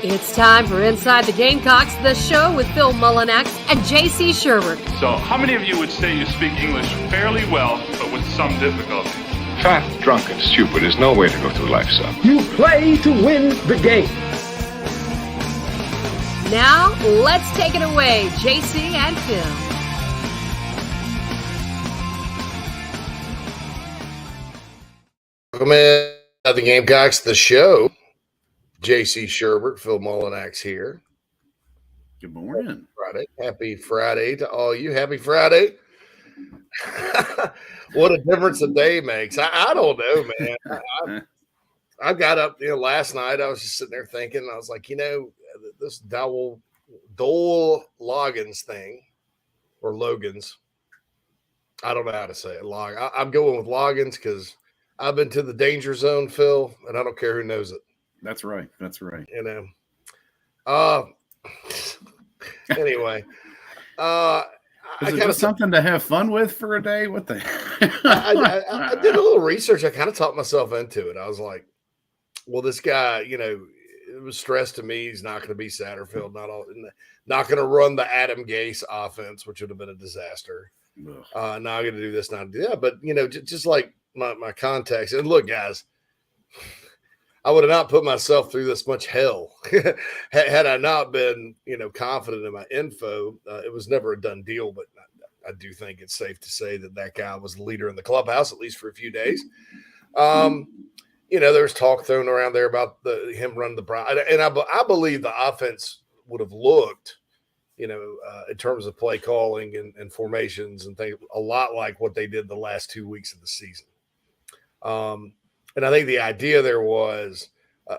It's time for Inside the Gamecocks, the show with Phil Mullinax and J.C. Sherwood. So, how many of you would say you speak English fairly well, but with some difficulty? Fat, drunk, and stupid is no way to go through life, son. You play to win the game. Now, let's take it away, J.C. and Phil. Welcome in to the Gamecocks, the show. J.C. Sherwood, Phil Mullinax here. Good morning. Friday. Happy Friday to all you. Happy Friday. What a difference a day makes. I don't know, man. I got up last night. I was just sitting there thinking. I was like, this Dole Loggins thing, or Logans. I don't know how to say it. I'm going with Loggins because I've been to the danger zone, Phil, and I don't care who knows it. That's right. That's right. Anyway. Is it just something to have fun with for a day? What the I did a little research. I kind of talked myself into it. I was like, well, this guy, it was stressed to me. He's not going to be Satterfield, not going to run the Adam Gase offense, which would have been a disaster. Now I'm going to do this, not do that. But, just like my context. And look, guys, I would have not put myself through this much hell had I not been, confident in my info. It was never a done deal, but I do think it's safe to say that guy was the leader in the clubhouse, at least for a few days. There was talk thrown around there about him running the Browns, and I believe the offense would have looked, in terms of play calling and formations and things, a lot like what they did the last 2 weeks of the season. And I think the idea there was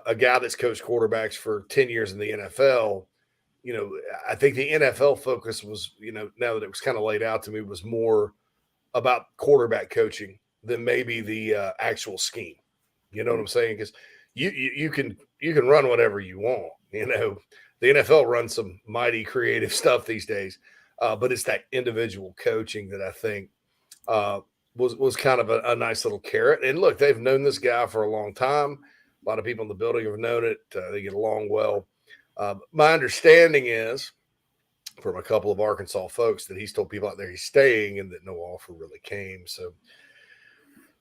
a guy that's coached quarterbacks for 10 years in the NFL. I think the NFL focus was, now that it was kind of laid out to me, was more about quarterback coaching than maybe the actual scheme. You know what I'm saying? Because you can run whatever you want. The NFL runs some mighty creative stuff these days, but it's that individual coaching that I think was kind of a nice little carrot. And look, they've known this guy for a long time. A lot of people in the building have known it. They get along well. My understanding is from a couple of Arkansas folks that he's told people out there he's staying and that no offer really came. So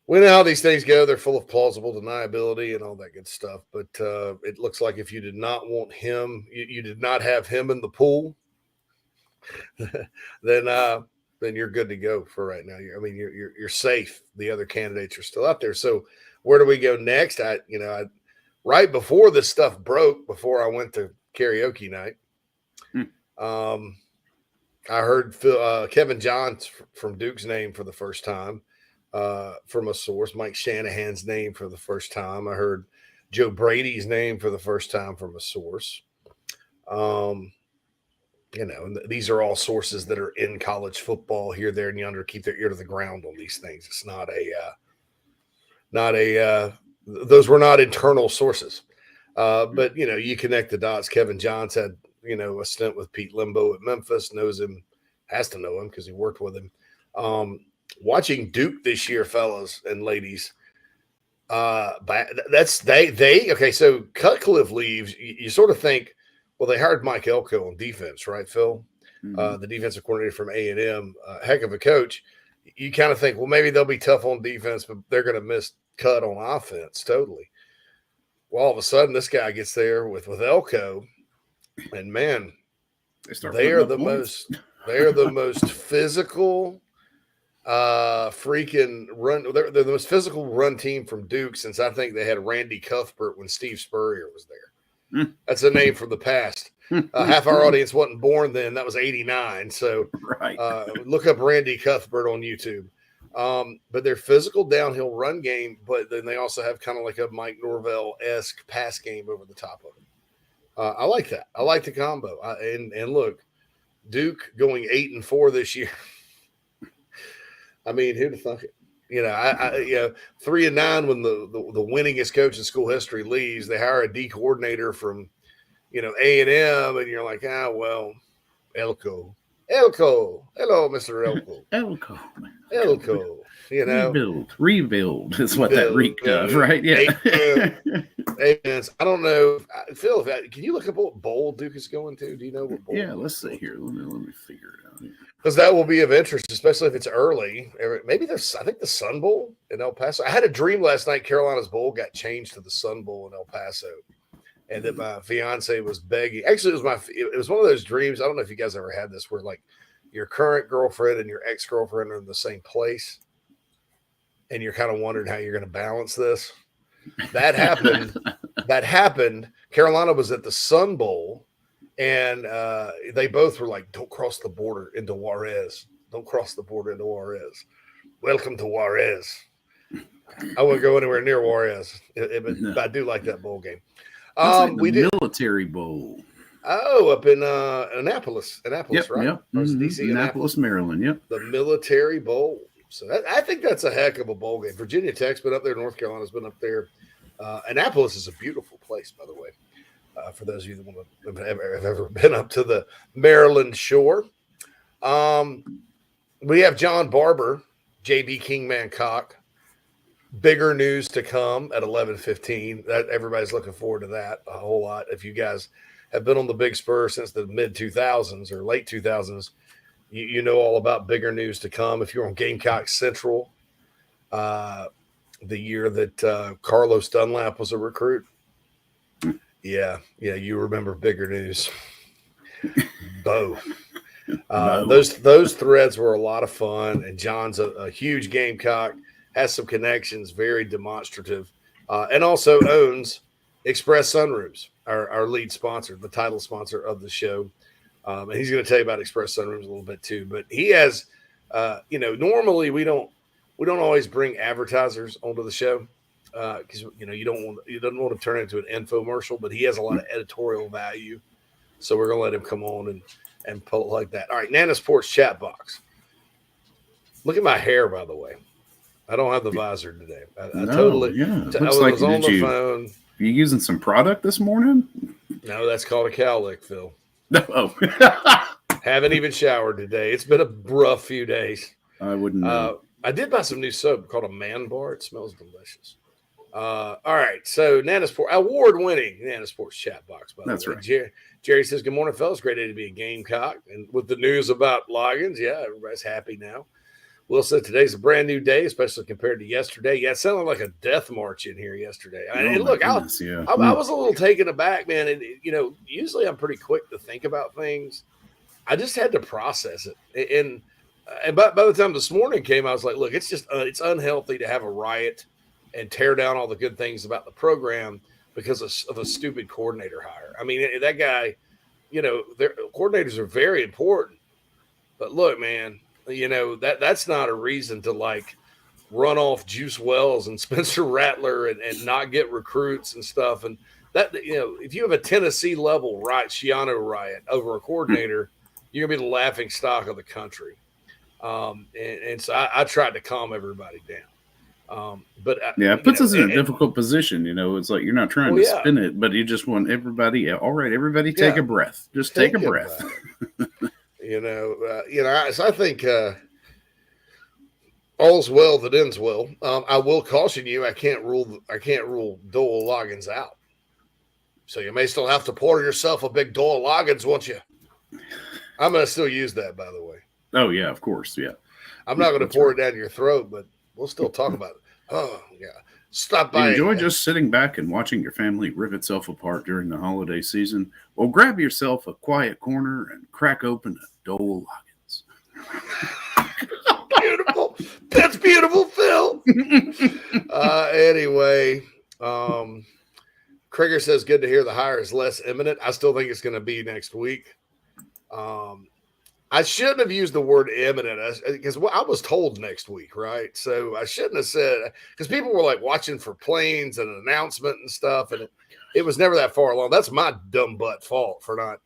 we know how these things go. They're full of plausible deniability and all that good stuff. But it looks like if you did not want him, you did not have him in the pool, then you're good to go for right now. You're safe. The other candidates are still out there. So where do we go next? I right before this stuff broke, before I went to karaoke night, I heard Kevin Johns from Duke's name for the first time from a source. Mike Shanahan's name for the first time. I heard Joe Brady's name for the first time from a source. And these are all sources that are in college football here, there, and yonder. Keep their ear to the ground on these things. It's those were not internal sources. But, you connect the dots. Kevin Johns had, a stint with Pete Limbo at Memphis, knows him, has to know him because he worked with him. Watching Duke this year, fellas and ladies, okay, so Cutcliffe leaves. You sort of think, well, they hired Mike Elko on defense, right, Phil? Mm-hmm. The defensive coordinator from A&M, heck of a coach. You kind of think, well, maybe they'll be tough on defense, but they're going to miss cut on offense totally. Well, all of a sudden, this guy gets there with Elko, and man, they are the most physical freaking run. They're the most physical run team from Duke since I think they had Randy Cuthbert when Steve Spurrier was there. That's a name from the past. Half our audience wasn't born then. That was 89. So right. Look up Randy Cuthbert on YouTube. But their physical downhill run game, but then they also have kind of like a Mike Norvell-esque pass game over the top of it. I like that. I like the combo. And look, Duke going 8-4 this year. I mean, who'd have thunk it? 3-9 when the winningest coach in school history leaves. They hire a D coordinator from, A&M, and you're like, well, Elko. Hello, Mr. Elko. Rebuild is what that reeked of, right? Yeah. Hey, Vince, I don't know. Phil, can you look up what bowl Duke is going to? Do you know what bowl? Yeah, let's see here. Let me figure it out here. Because that will be of interest, especially if it's early. Maybe there's, I think, the Sun Bowl in El Paso. I had a dream last night. Carolina's bowl got changed to the Sun Bowl in El Paso, and that my fiance was begging. Actually, it was one of those dreams. I don't know if you guys ever had this, where like your current girlfriend and your ex-girlfriend are in the same place, and you're kind of wondering how you're going to balance this. That happened. Carolina was at the Sun Bowl. And they both were like, don't cross the border into Juarez. Don't cross the border into Juarez. Welcome to Juarez. I wouldn't go anywhere near Juarez. But I do like that bowl game. We did Military Bowl. Oh, up in Annapolis, right? Yep. DC, Annapolis, Maryland. Yep. The Military Bowl. So I think that's a heck of a bowl game. Virginia Tech's been up there. North Carolina's been up there. Annapolis is a beautiful place, by the way. For those of you that have ever been up to the Maryland shore. We have John Barbour, JB Kingman Cock. Bigger news to come at 11:15. That everybody's looking forward to that a whole lot. If you guys have been on the Big Spur since the mid-2000s or late 2000s, you know all about bigger news to come. If you're on Gamecocks Central, the year that Carlos Dunlap was a recruit, Yeah, you remember bigger news. Bo. Those threads were a lot of fun, and John's a huge Gamecock, has some connections, very demonstrative, and also owns Express Sunrooms, our lead sponsor, the title sponsor of the show. And he's going to tell you about Express Sunrooms a little bit too. But he has, normally we don't always bring advertisers onto the show. Because you don't want to turn it into an infomercial, but he has a lot of editorial value, so we're gonna let him come on and pull it like that. All right, Nana Sports chat box. Look at my hair, by the way. I don't have the visor today. I was on the phone. Are you using some product this morning? No, that's called a cowlick, Phil. No. Haven't even showered today. It's been a rough few days. I wouldn't know. I did buy some new soap called a Man Bar. It smells delicious. All right, so Nana Sport, award-winning Nana Sports chat box. By the way, that's right. Jerry says, "Good morning, fellas. Great day to be a Gamecock." And with the news about Loggins, everybody's happy now. Will said today's a brand new day, especially compared to yesterday. Yeah, it sounded like a death march in here yesterday. And look, I was a little taken aback, man. And usually I'm pretty quick to think about things. I just had to process it, and by the time this morning came, I was like, look, it's just it's unhealthy to have a riot and tear down all the good things about the program because of a stupid coordinator hire. I mean, that guy, their coordinators are very important. But look, man, that's not a reason to like run off Juice Wells and Spencer Rattler and not get recruits and stuff. And that, if you have a Tennessee level Shiano riot over a coordinator, you're gonna be the laughing stock of the country. And so I tried to calm everybody down. But it puts us in a difficult position. It's like you're not trying to spin it, but you just want everybody. All right, everybody, take a breath. Just take a breath. So I think all's well that ends well. I will caution you. I can't rule Doyle Loggins out. So you may still have to pour yourself a big Doyle Loggins, won't you? I'm going to still use that, by the way. Oh yeah, of course, yeah. I'm not going to pour it down your throat, but we'll still talk about it. Oh, yeah. Stop by. Enjoy just sitting back and watching your family rip itself apart during the holiday season. Well, grab yourself a quiet corner and crack open a Dole Loggins. Beautiful. That's beautiful, Phil. Anyway, Krieger says, good to hear the hire is less imminent. I still think it's going to be next week. I shouldn't have used the word imminent because I was told next week, right? So I shouldn't have said, because people were like watching for planes and an announcement and stuff, and it was never that far along. That's my dumb butt fault for not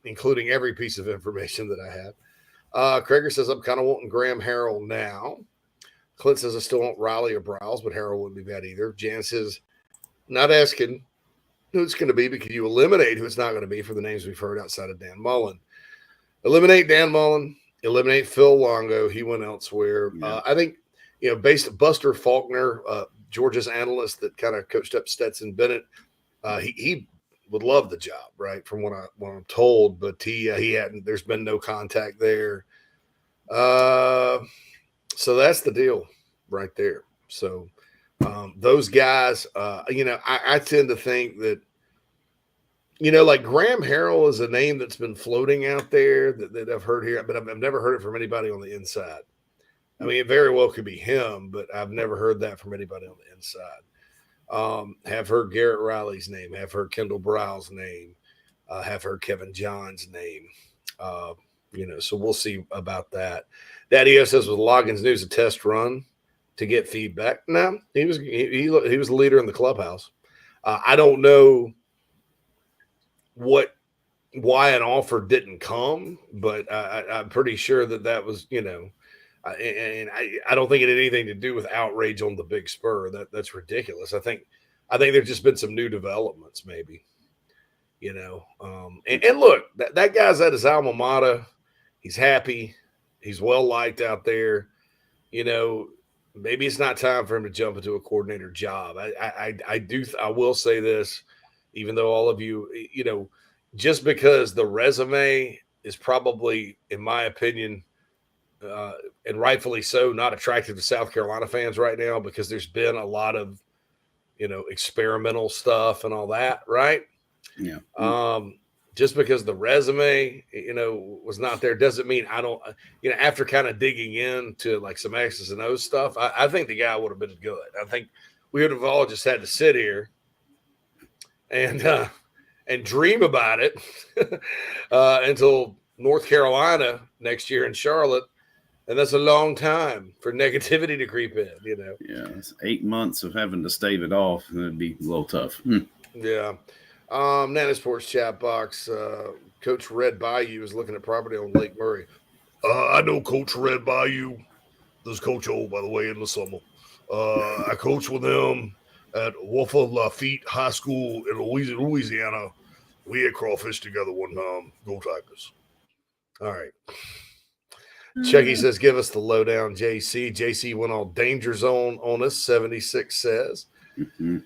including every piece of information that I had. Krieger says, I'm kind of wanting Graham Harrell now. Clint says, I still want Riley or Browse, but Harrell wouldn't be bad either. Jan says, not asking who it's going to be, but can you eliminate who it's not going to be for the names we've heard outside of Dan Mullen? Eliminate Dan Mullen, eliminate Phil Longo. He went elsewhere. Yeah. I think, based Buster Faulkner, Georgia's analyst that kind of coached up Stetson Bennett. He would love the job, right? From what I'm told, but he hadn't. There's been no contact there. So that's the deal right there. So those guys, I tend to think that, like Graham Harrell is a name that's been floating out there that I've heard here, but I've never heard it from anybody on the inside. I mean, it very well could be him, but I've never heard that from anybody on the inside. Have heard Garrett Riley's name, have heard Kendall Brow's name, have heard Kevin John's name. So we'll see about that. Daddy O says, with Loggins News, a test run to get feedback. No, he was the leader in the clubhouse. I don't know why an offer didn't come, but I'm pretty sure that was, and I don't think it had anything to do with outrage on the Big Spur. That's ridiculous. I think there's just been some new developments, maybe, and look, that guy's at his alma mater. He's happy. He's well liked out there. Maybe it's not time for him to jump into a coordinator job. I will say this, even though all of you, just because the resume is probably, in my opinion, and rightfully so, not attractive to South Carolina fans right now, because there's been a lot of, experimental stuff and all that, right? Yeah. Just because the resume, was not there doesn't mean I don't, after kind of digging into like some X's and O's stuff, I think the guy would have been good. I think we would have all just had to sit here and dream about it until North Carolina next year in Charlotte. And that's a long time for negativity to creep in, Yeah, it's 8 months of having to stave it off. It'd be a little tough. Yeah. Nana Sports chat box. Coach Red Bayou is looking at property on Lake Murray. I know Coach Red Bayou. This is Coach O, by the way, in the summer. I coach with him at Waffle Lafitte High School in Louisiana. We had crawfish together one time. Go Tigers. All right. Chucky says, give us the lowdown, JC. JC went all danger zone on us, 76 says. Mm-hmm.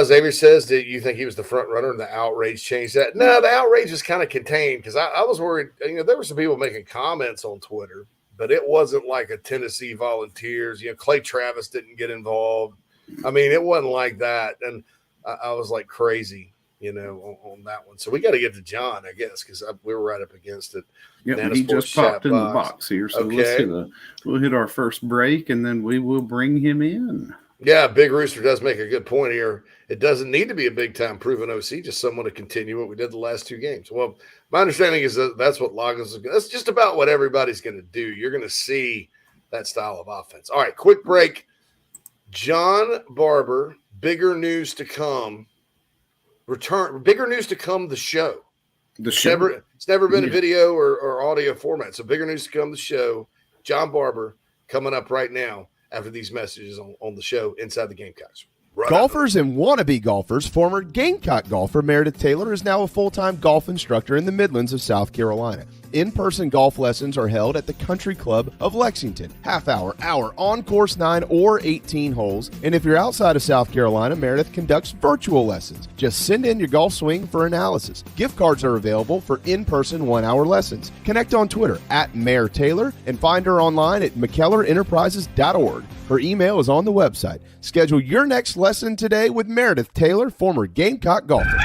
Xavier says, do you think he was the front runner and the outrage changed that? No, the outrage is kind of contained, because I was worried. There were some people making comments on Twitter, but it wasn't like a Tennessee Volunteers. Clay Travis didn't get involved. I mean, it wasn't like that. And I was like crazy, on that one. So we got to get to John, I guess, because we were right up against it. Yeah, he just popped in the box here. So we'll hit our first break, and then we will bring him in. Yeah, Big Rooster does make a good point here. It doesn't need to be a big-time proven OC, just someone to continue what we did the last 2 games. Well, my understanding is that's what Loggins is going to – that's just about what everybody's going to do. You're going to see that style of offense. All right, quick break. John Barbour, bigger news to come. Bigger news to come, the show. It's never been a video or audio format. So bigger news to come, the show. John Barbour coming up right now after these messages on the show Inside the Gamecocks. Right. Golfers and wannabe golfers, former Gamecock golfer Meredith Taylor is now a full-time golf instructor in the Midlands of South Carolina. In-person golf lessons are held at the Country Club of Lexington. Half-hour, hour, on course 9 or 18 holes. And if you're outside of South Carolina, Meredith conducts virtual lessons. Just send in your golf swing for analysis. Gift cards are available for in-person 1-hour lessons. Connect on Twitter at Mayor Taylor and find her online at McKellarEnterprises.org. Her email is on the website. Schedule your next lesson today with Meredith Taylor, former Gamecock golfer.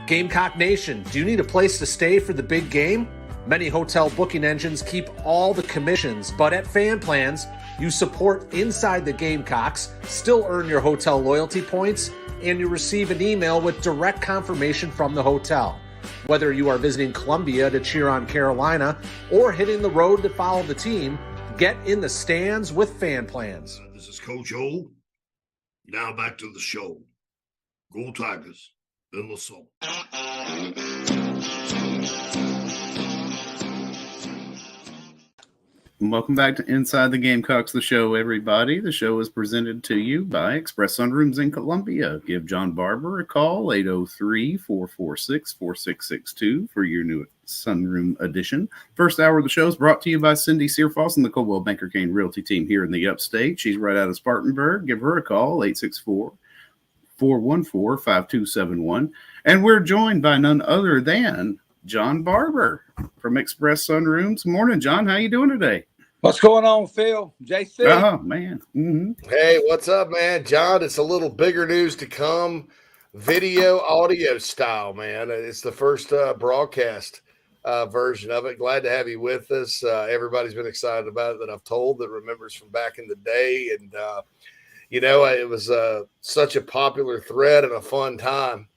Gamecock Nation, do you need a place to stay for the big game? Many hotel booking engines keep all the commissions, but at Fan Plans, you support Inside the Gamecocks, still earn your hotel loyalty points, and you receive an email with direct confirmation from the hotel. Whether you are visiting Columbia to cheer on Carolina or hitting the road to follow the team, get in the stands with Fan Plans. This is Coach O. Now back to the show. Go Tigers in the summer. Welcome back to Inside the Gamecocks, the show, everybody. The show is presented to you by Express Sunrooms in Columbia. Give John Barbour a call, 803-446-4662 for your new Sunroom edition. First hour of the show is brought to you by Cindy Searfoss and the Coldwell Banker Kane Realty team here in the Upstate. She's right out of Spartanburg. Give her a call, 864-414-5271. And we're joined by none other than John Barbour from Express Sunrooms. Morning, John. How you doing today? What's going on, Phil? JC? Oh, man. Mm-hmm. Hey, what's up, man? John, it's a little bigger news to come. Video, audio style, man. It's the first broadcast version of it. Glad to have you with us. Everybody's been excited about it that I've told that remembers from back in the day. And, it was such a popular thread and a fun time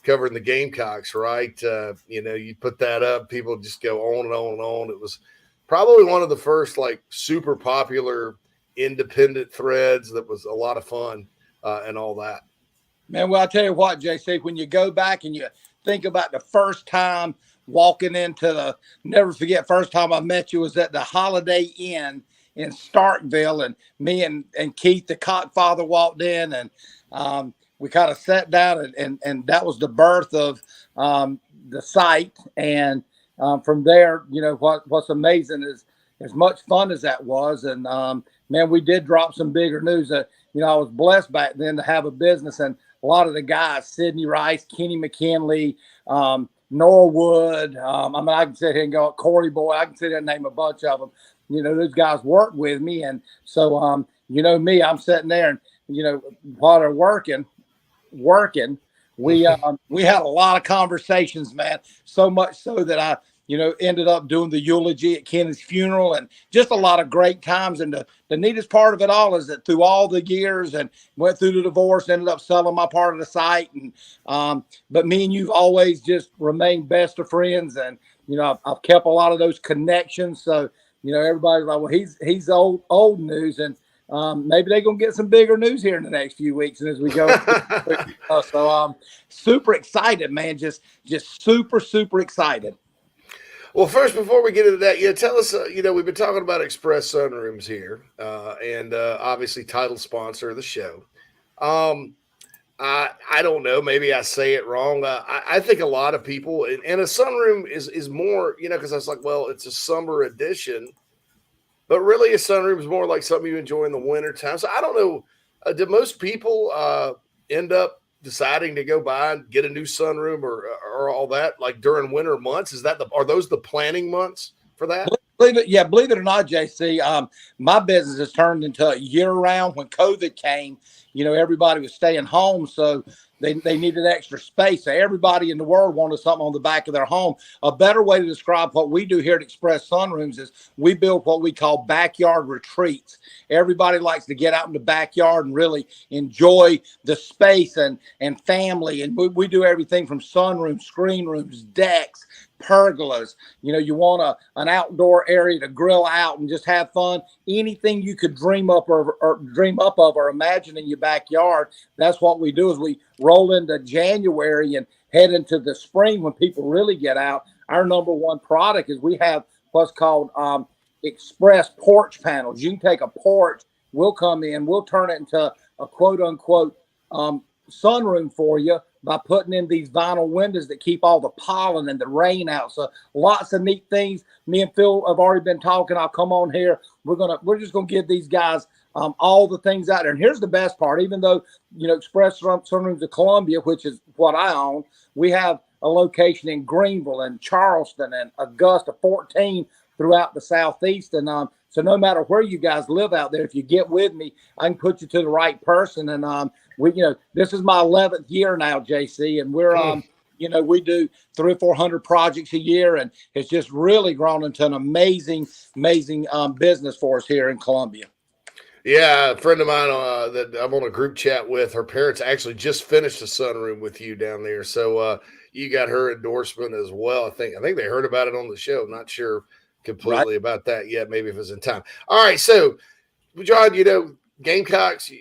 covering the Gamecocks, right? You put that up, people just go on and on and on. It was probably one of the first super popular independent threads that was a lot of fun and all that. Man, well, I'll tell you what, JC, when you go back and you think about the first time walking into never forget, first time I met you was at the Holiday Inn in Starkville, and me and Keith, the Cockfather, walked in, and we kind of sat down, and that was the birth of the site. And from there, what's amazing is as much fun as that was. And man, we did drop some bigger news. I was blessed back then to have a business, and a lot of the guys, Sidney Rice, Kenny McKinley, Norwood. I can sit here and go, Corey Boy. I can sit here and name a bunch of them. Those guys worked with me, and so me, I'm sitting there, and while they're working. We had a lot of conversations, man. So much so that I, ended up doing the eulogy at Kenny's funeral, and just a lot of great times. And the neatest part of it all is that through all the years and went through the divorce, ended up selling my part of the site. And but me and you've always just remained best of friends, and I've kept a lot of those connections. So everybody's like, well, he's old news, and maybe they're going to get some bigger news here in the next few weeks. And as we go, so I'm super excited, man. Just super, super excited. Well, first, before we get into that, tell us, we've been talking about Express Sunrooms here, and obviously title sponsor of the show. I don't know, maybe I say it wrong. I think a lot of people, and a sunroom is more, because I was like, well, it's a summer edition. But really, a sunroom is more like something you enjoy in the winter time. So I don't know. Do most people end up deciding to go buy and get a new sunroom or all that like during winter months? Are those the planning months for that? Believe it or not, JC, my business has turned into a year round. When COVID came, everybody was staying home, so they needed extra space. So everybody in the world wanted something on the back of their home. A better way to describe what we do here at Express Sunrooms is we build what we call backyard retreats. Everybody likes to get out in the backyard and really enjoy the space and family. And we do everything from sunrooms, screen rooms, decks, pergolas. You want an outdoor area to grill out and just have fun. Anything you could dream up of or imagine in your backyard. That's what we do. Is we roll into January and head into the spring when people really get out. Our number one product is we have what's called express porch panels. You can take a porch, we'll come in, we'll turn it into a quote unquote sunroom for you by putting in these vinyl windows that keep all the pollen and the rain out. So lots of neat things. Me and Phil have already been talking. I'll come on here. We're just gonna give these guys all the things out there. And here's the best part. Even though Express Sunrooms of Columbia, which is what I own, we have a location in Greenville and Charleston and Augusta, 14 throughout the Southeast. And so no matter where you guys live out there, if you get with me, I can put you to the right person. And this is my 11th year now, JC, and we're we do 300 or 400 projects a year, and it's just really grown into an amazing business for us here in Columbia. Yeah, a friend of mine that I'm on a group chat with, her parents actually just finished a sunroom with you down there. So you got her endorsement as well. I think they heard about it on the show. Not sure completely about that yet. Maybe if it's in time. All right. So, John, Gamecocks,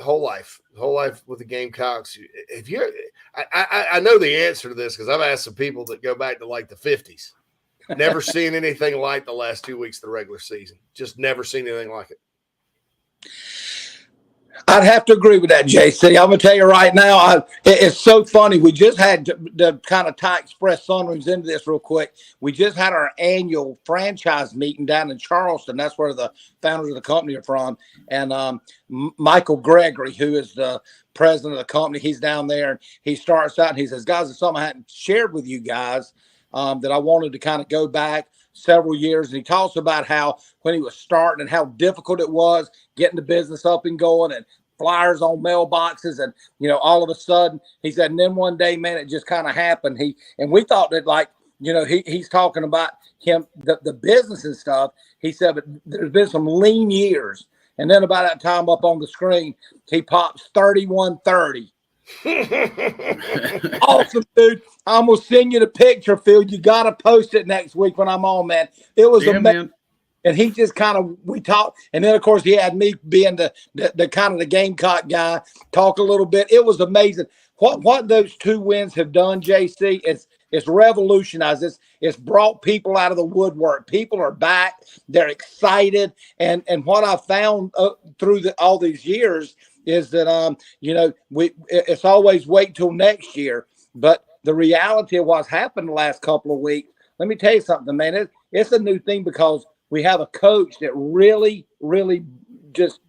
whole life with the Gamecocks. I know the answer to this because I've asked some people that go back to like the 50s. Never seen anything like the last 2 weeks of the regular season. Just never seen anything like it. I'd have to agree with that, JC. I'm going to tell you right now, it's so funny. We just had to kind of tie Express Sunrooms into this real quick. We just had our annual franchise meeting down in Charleston. That's where the founders of the company are from. And Michael Gregory, who is the president of the company, he's down there. And he starts out and he says, guys, there's something I hadn't shared with you guys that I wanted to kind of go back several years. And he talks about how when he was starting and how difficult it was getting the business up and going and flyers on mailboxes. And, all of a sudden he said, and then one day, man, it just kind of happened. And we thought that he's talking about him, the business and stuff. He said, but there's been some lean years. And then about that time up on the screen, he pops 3130. Awesome, dude. I'm gonna send you the picture, Phil. You gotta post it next week when I'm on, man. It was amazing. Man. And he just we talked, and then of course he had me being the kind of the Gamecock guy, talk a little bit. It was amazing. What those 2 wins have done, JC, it's revolutionized. It's brought people out of the woodwork. People are back. They're excited. And what I found through all these years is that it's always wait till next year. But the reality of what's happened the last couple of weeks, let me tell you something, man. It's a new thing because we have a coach that really, really just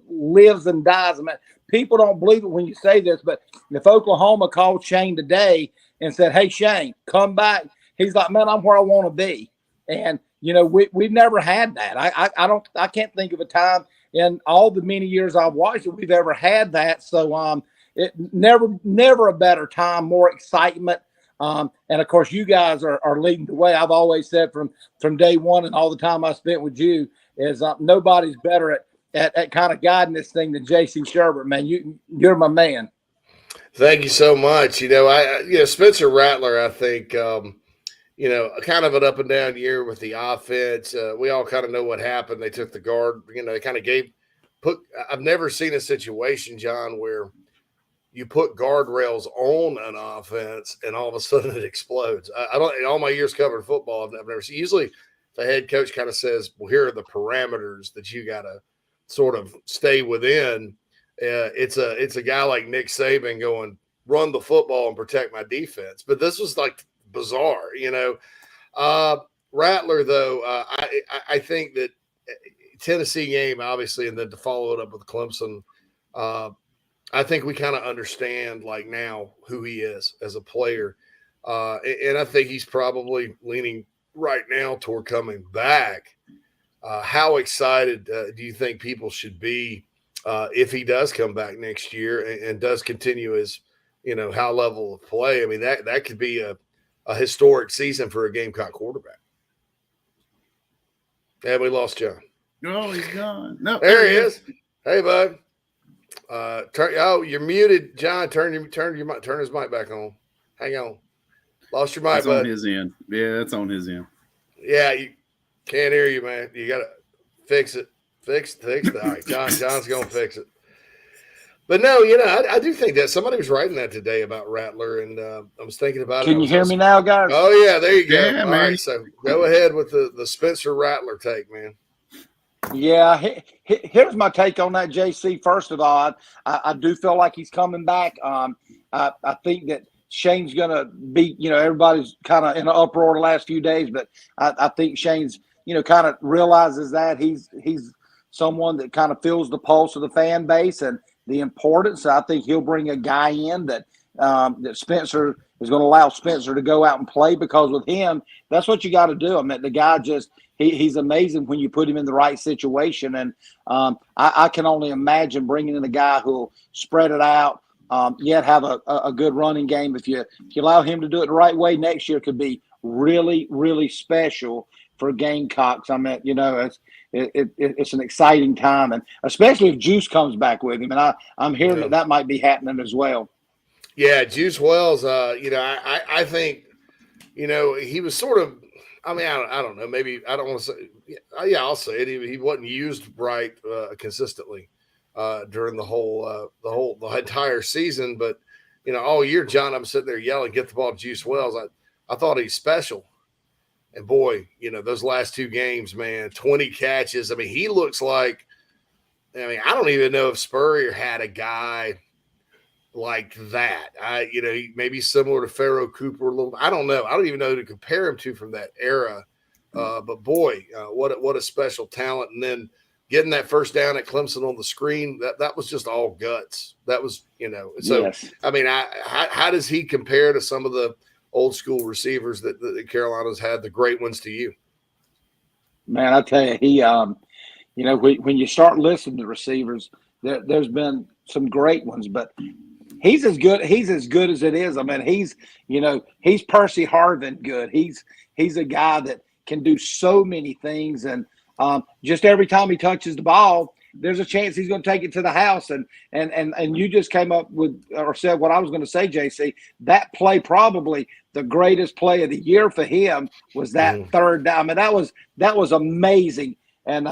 lives and dies. I mean, people don't believe it when you say this, but if Oklahoma called Shane today and said, hey, Shane, come back, he's like, man, I'm where I want to be. And, we've never had that. I can't think of a time in all the many years I've watched it we've ever had that. So it never a better time, more excitement. And of course, you guys are leading the way. I've always said from day one and all the time I spent with you is nobody's better at kind of guiding this thing than JC Sherbert, man. You're my man. Thank you so much. Spencer Rattler, I think, kind of an up and down year with the offense. We all kind of know what happened. They took the guard, they kind of I've never seen a situation, John, where you put guardrails on an offense and all of a sudden it explodes. I don't, in all my years covering football, I've never seen. Usually the head coach kind of says, well, here are the parameters that you got to sort of stay within. It's a guy like Nick Saban going, run the football and protect my defense. But this was like bizarre, Rattler, though, I think that Tennessee game, obviously, and then to follow it up with Clemson, I think we kind of understand now who he is as a player. And I think he's probably leaning right now toward coming back. How excited do you think people should be if he does come back next year and does continue his, high level of play? I mean, that could be a historic season for a Gamecock quarterback. And we lost John. Oh, he's gone. No, there he is. Hey, bud. You're muted, John. Turn his mic back on. Hang on. Lost your mic, it's bud. On his end. Yeah, it's on his end. Yeah, you can't hear you, man. You gotta fix it. Fix it. All right, John's gonna fix it. But no, I do think that somebody was writing that today about Rattler, and I was thinking about it. Can you hear me now, guys? Oh yeah, there you go. Yeah, all man. right, so go ahead with the Spencer Rattler take, man. Yeah, here's my take on that, JC. First of all, I do feel like he's coming back. I think that Shane's going to be, everybody's kind of in an uproar the last few days, but I think Shane's, kind of realizes that he's someone that kind of feels the pulse of the fan base and the importance. I think he'll bring a guy in that Spencer is going to allow Spencer to go out and play, because with him, that's what you got to do. I mean, the guy just he's amazing when you put him in the right situation. And I can only imagine bringing in a guy who'll spread it out, yet have a good running game. If you allow him to do it the right way, next year could be really, really special for Gamecocks. I mean, it's an exciting time, and especially if Juice comes back with him. And I'm hearing that might be happening as well. Yeah, Juice Wells, I think, he was sort of, I mean, I don't know, maybe I don't want to say, yeah, I'll say it. He wasn't used right consistently during the entire season. But, all year, John, I'm sitting there yelling, get the ball to Juice Wells. I thought he's special. And boy, those last 2 games, man, 20 catches. I mean, he looks like, I don't even know if Spurrier had a guy like that. Maybe similar to Pharaoh Cooper a little. I don't know. I don't even know who to compare him to from that era. But boy, what a special talent. And then getting that first down at Clemson on the screen, that was just all guts. That was, so, Yes. I mean, how does he compare to some of the old school receivers that Carolina's had, the great ones, to you? Man, I tell you, he, when you start listening to receivers, there's been some great ones, but he's as good as it is. I mean, he's Percy Harvin good. He's a guy that can do so many things, and just every time he touches the ball, there's a chance he's going to take it to the house. And you just came up with or said what I was going to say, JC. That play, probably the greatest play of the year for him, was that third down. I mean, that was amazing. And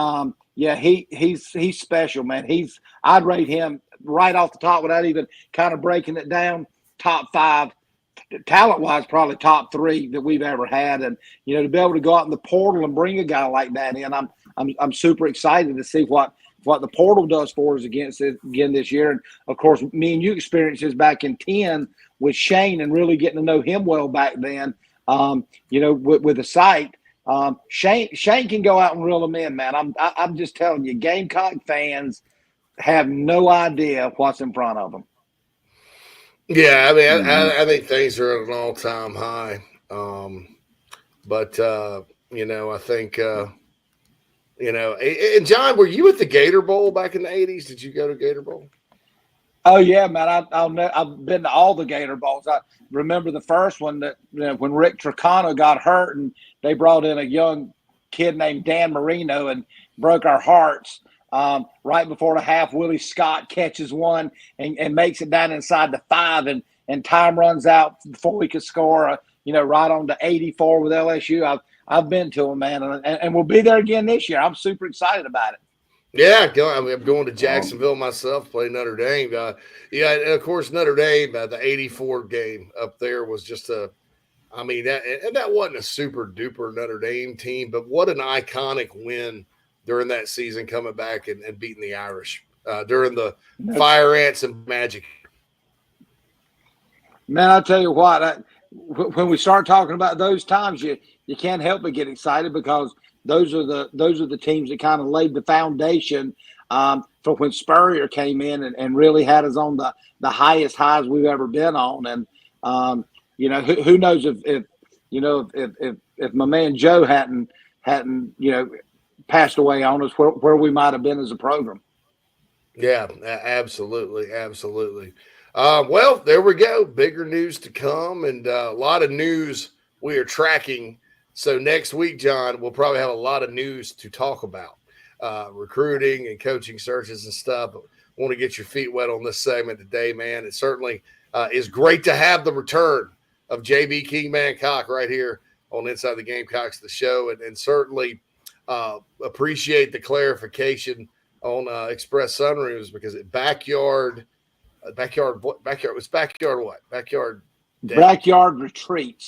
he's special, man. I'd rate him right off the top without even kind of breaking it down, top 5. Talent-wise, probably top 3 that we've ever had, and to be able to go out in the portal and bring a guy like that in, I'm super excited to see what the portal does for us again this year. And of course, me and you experienced this back in 10 with Shane, and really getting to know him well back then. With the site, Shane can go out and reel them in, man. I'm just telling you, Gamecock fans have no idea what's in front of them. Yeah, I mean, I think things are at an all-time high. I think, and John, were you at the Gator Bowl back in the 80s? Did you go to Gator Bowl? Oh, yeah, man. I've been to all the Gator Bowls. I remember the first one that when Rick Tricano got hurt and they brought in a young kid named Dan Marino and broke our hearts. Right before the half, Willie Scott catches one and makes it down inside the 5, and time runs out before we could score. Right on to 84 with LSU. I've been to them, man, and we'll be there again this year. I'm super excited about it. Yeah, I'm going to Jacksonville myself, play Notre Dame. And of course, Notre Dame, the 84 game up there was just that wasn't a super duper Notre Dame team, but what an iconic win during that season, coming back and beating the Irish during the Fire Ants and Magic. Man, I'll tell you what, when we start talking about those times, you can't help but get excited, because those are the teams that kind of laid the foundation for when Spurrier came in and really had us on the highest highs we've ever been on. And who knows if my man Joe hadn't passed away on us, where we might have been as a program. Yeah, absolutely. Well, there we go. Bigger news to come, and a lot of news we are tracking. So next week, John, we'll probably have a lot of news to talk about, recruiting and coaching searches and stuff. But I want to get your feet wet on this segment today, man. It certainly is great to have the return of JB Kingman-Cock right here on Inside the Gamecocks, the show, and certainly appreciate the clarification on Express Sunrooms, because backyard retreats.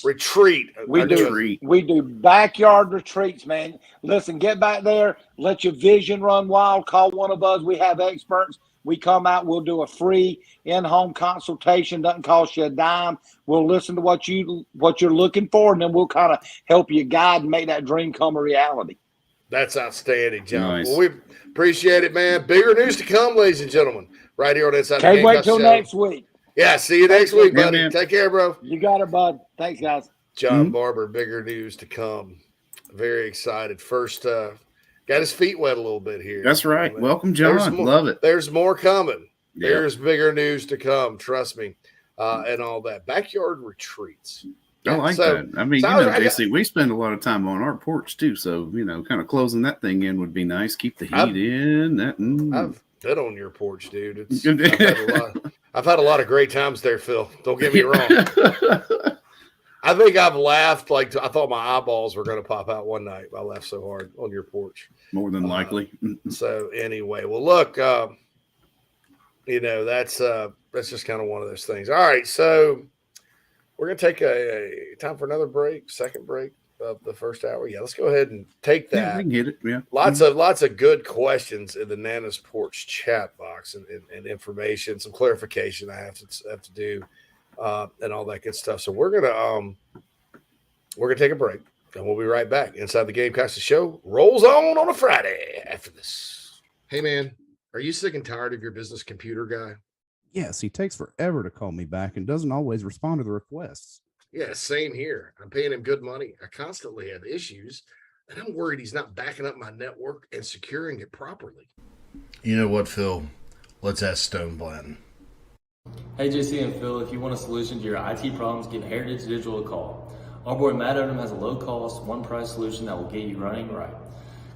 We do backyard retreats, man. Listen, get back there, let your vision run wild. Call one of us. We have experts. We come out, we'll do a free in-home consultation. Doesn't cost you a dime. We'll listen to what you're looking for, and then we'll kind of help you guide and make that dream come a reality. That's outstanding, John. Nice. Well, we appreciate it, man. Bigger news to come, ladies and gentlemen, right here on Inside Can't the wait Gamecocks till show. next week. Yeah, see you next week, buddy. man. Take care, bro. You got it, bud. Thanks, guys. John Barbour, bigger news to come. Very excited. First, got his feet wet a little bit here. That's right. Welcome, John. Love it. There's more coming. Yeah. There's bigger news to come. Trust me, and all that. Backyard retreats. I like that. I mean, JC, we spend a lot of time on our porch too. So, kind of closing that thing in would be nice. Keep the heat in. I've been on your porch, dude. I've had a lot of great times there, Phil. Don't get me wrong. I think I've laughed like I thought my eyeballs were going to pop out one night. I laughed so hard on your porch. More than likely. So anyway, well, look, that's just kind of one of those things. All right, so we're going to take a time for another break, second break. of the first hour? Yeah, let's go ahead and take that. Yeah, we can hit it. Yeah, lots of good questions in the Nana's Porch chat box and information, some clarification I have to do, and all that good stuff. So we're gonna take a break, and we'll be right back. Inside the Gamecocks, the show rolls on a Friday after this. Hey man, are you sick and tired of your business computer guy? Yes, he takes forever to call me back and doesn't always respond to the requests. Yeah, same here. I'm paying him good money. I constantly have issues, and I'm worried he's not backing up my network and securing it properly. You know what, Phil? Let's ask Stone Blanton. Hey, JC and Phil, if you want a solution to your IT problems, give Heritage Digital a call. Our boy Matt Odom has a low-cost, one-price solution that will get you running right.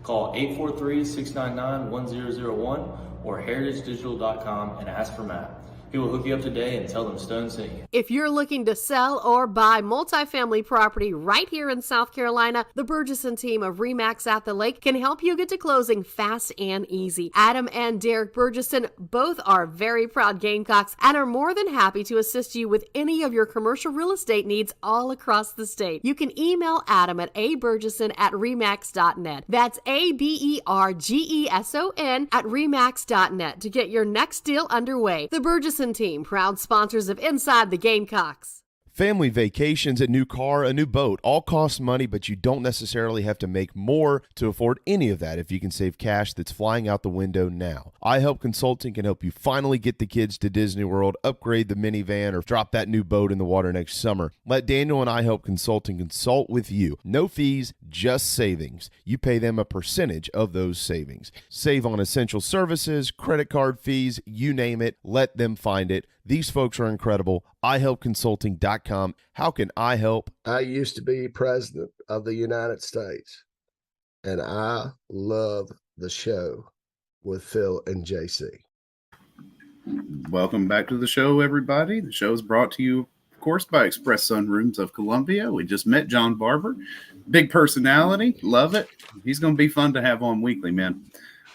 Call 843-699-1001 or heritagedigital.com and ask for Matt. He will hook you up today and tell them Stone sent you. If you're looking to sell or buy multifamily property right here in South Carolina, the Burgesson team of RE/MAX at the Lake can help you get to closing fast and easy. Adam and Derek Burgesson both are very proud Gamecocks and are more than happy to assist you with any of your commercial real estate needs all across the state. You can email Adam at aburgesson@remax.net. That's ABERGESON at remax.net to get your next deal underway. The Burgesson team, proud sponsors of Inside the Gamecocks. Family vacations, a new car, a new boat, all cost money, but you don't necessarily have to make more to afford any of that if you can save cash that's flying out the window now. iHelp Consulting can help you finally get the kids to Disney World, upgrade the minivan, or drop that new boat in the water next summer. Let Daniel and iHelp Consulting consult with you. No fees, just savings. You pay them a percentage of those savings. Save on essential services, credit card fees, you name it. Let them find it. These folks are incredible. iHelpConsulting.com. How can I help? I used to be president of the United States, and I love the show with Phil and JC. Welcome back to the show, everybody. The show is brought to you, of course, by Express Sunrooms of Columbia. We just met John Barbour. Big personality. Love it. He's going to be fun to have on weekly, man.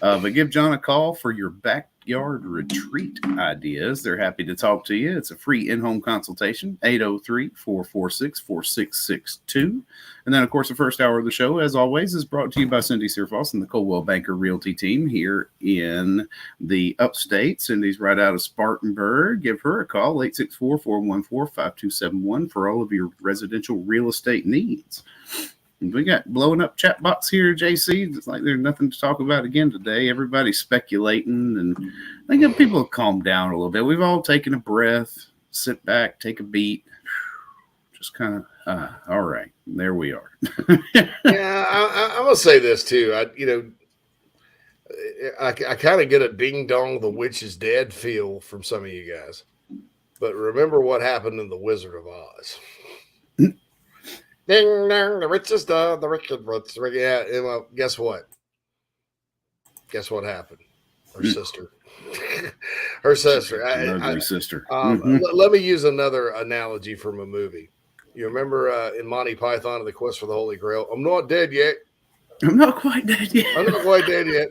But give John a call for your backyard retreat ideas. They're happy to talk to you. It's a free in-home consultation, 803-446-4662. And then, of course, the first hour of the show, as always, is brought to you by Cindy Searfoss and the Coldwell Banker Realty team here in the upstate. Cindy's right out of Spartanburg. Give her a call, 864-414-5271 for all of your residential real estate needs. We got blowing up chat box here, JC. It's like there's nothing to talk about again today. Everybody's speculating, and I think people have calmed down a little bit. We've all taken a breath, sit back, take a beat, just kind of, all right, there we are. Yeah, I'm gonna say this too. I kind of get a ding dong, the witch is dead feel from some of you guys, but remember what happened in the Wizard of Oz. Ding dong, the richest the wicked rich. Yeah, well, guess what? Guess what happened? Her sister. Her sister. Ugly sister. Let me use another analogy from a movie. You remember in Monty Python and the Quest for the Holy Grail? I'm not dead yet. I'm not quite dead yet. I'm not quite dead yet.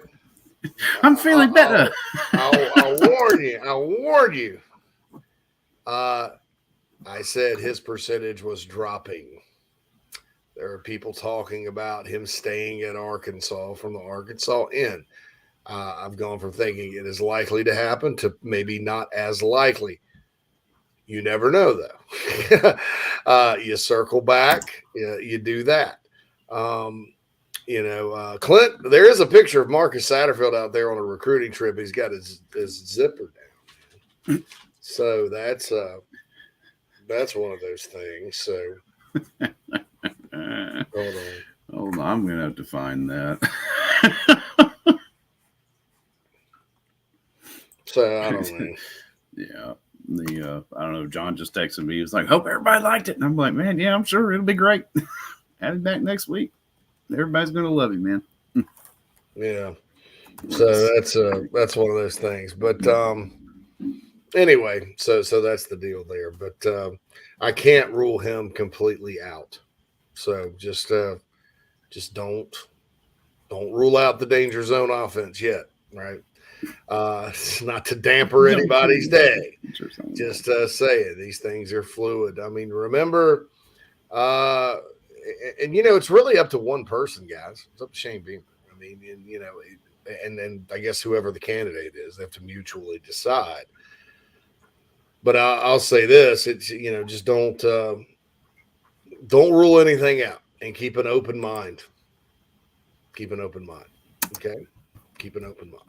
I'm feeling better. I'll warn you. I'll warn you. I said his percentage was dropping. There are people talking about him staying at Arkansas from the Arkansas Inn. I've gone from thinking it is likely to happen to maybe not as likely. You never know, though. You circle back, you do that. Clint, there is a picture of Marcus Satterfield out there on a recruiting trip. He's got his zipper down. So that's one of those things. So hold on, I'm gonna have to find that. So I don't know. Yeah. I don't know. John just texted me. He was like, "Hope everybody liked it." And I'm like, "Man, yeah, I'm sure it'll be great." Have it back next week. Everybody's gonna love you, man. Yeah. So that's one of those things. But anyway, so that's the deal there. But I can't rule him completely out. So just don't rule out the danger zone offense yet, right? It's not to damper anybody's day. Just saying these things are fluid. I mean, remember, and it's really up to one person, guys. It's up to Shane Beamer. I mean, and I guess whoever the candidate is, they have to mutually decide. But I'll say this: it's just don't rule anything out, and keep an open mind. Keep an open mind. Okay, keep an open mind.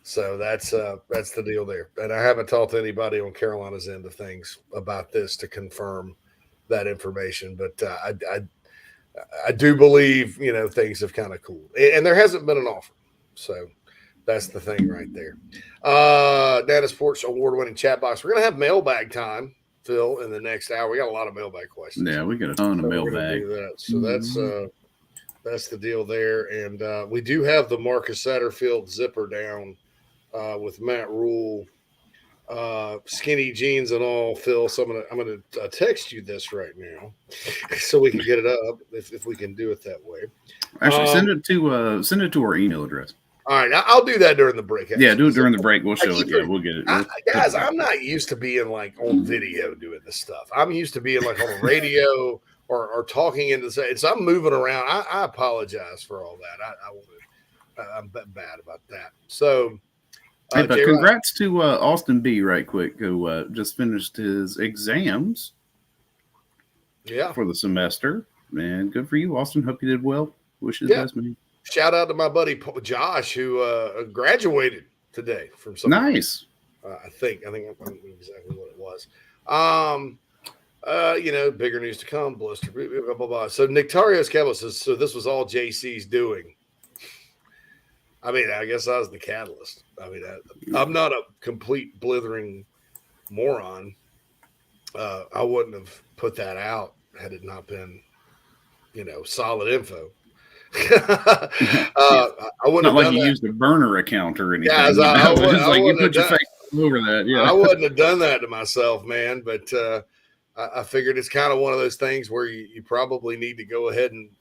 So that's the deal there. And I haven't talked to anybody on Carolina's end of things about this to confirm that information, but I do believe things have kind of cooled, and there hasn't been an offer. So that's the thing right there. Data Sports award-winning chat box. We're gonna have mailbag time, Phil, in the next hour. We got a lot of mailbag questions. Yeah, we got a ton of mailbag. So that's the deal there, and we do have the Marcus Satterfield zipper down with Matt Rule, skinny jeans and all, Phil. So I'm gonna text you this right now, so we can get it up if we can do it that way. Actually, send it to our email address. All right, I'll do that during the break. Yeah, do it during the break. We'll show it. Yeah, we'll get it. Guys, I'm not used to being like on video doing this stuff. I'm used to being like on the radio or talking into the side. So I'm moving around. I apologize for all that. I'm bad about that. So, hey, but congrats to Austin B. right quick, who just finished his exams. Yeah, for the semester. Man, good for you, Austin. Hope you did well. Wish you the best, man. Shout out to my buddy Josh, who graduated today from some. Nice. I think I don't know exactly what it was. Bigger news to come. Blister. Blah, blah, blah. So Nictarios Cabo says, so this was all JC's doing. I mean, I guess I was the catalyst. I mean, I'm not a complete blithering moron. I wouldn't have put that out had it not been, solid info. I wouldn't not have like you that. used a burner account or anything. Yeah, I you put your face over that. Yeah, I wouldn't have done that to myself, man. But I figured it's kind of one of those things where you probably need to go ahead and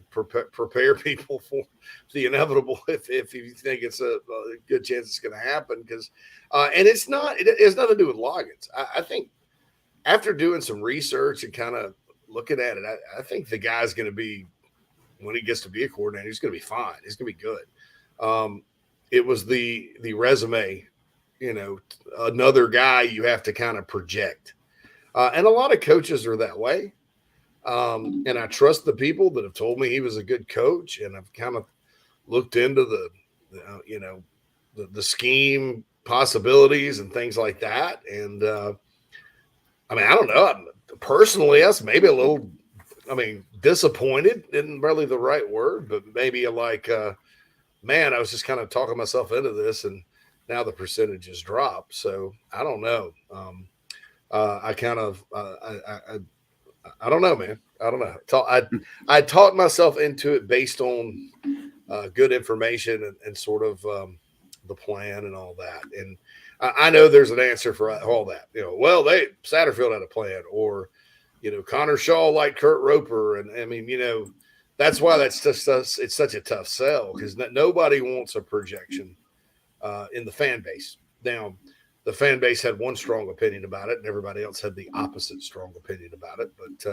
prepare people for the inevitable if you think it's a good chance it's going to happen. Because and it has nothing to do with logins. I think after doing some research and kind of looking at it, I think the guy's going to be, when he gets to be a coordinator, he's going to be fine. He's going to be good. It was the resume, another guy you have to kind of project. And a lot of coaches are that way. And I trust the people that have told me he was a good coach. And I've kind of looked into the scheme possibilities and things like that. And I mean, I don't know. Personally, that's maybe a little, disappointed isn't really the right word, but maybe like, man, I was just kind of talking myself into this and now the percentages drop. So I don't know. I don't know, man. I don't know. I talked myself into it based on good information and sort of the plan and all that. And I know there's an answer for all that. Satterfield had a plan, or Connor Shaw liked Kurt Roper, and I mean, that's why it's such a tough sell, because nobody wants a projection in the fan base. Now, the fan base had one strong opinion about it, and everybody else had the opposite strong opinion about it. But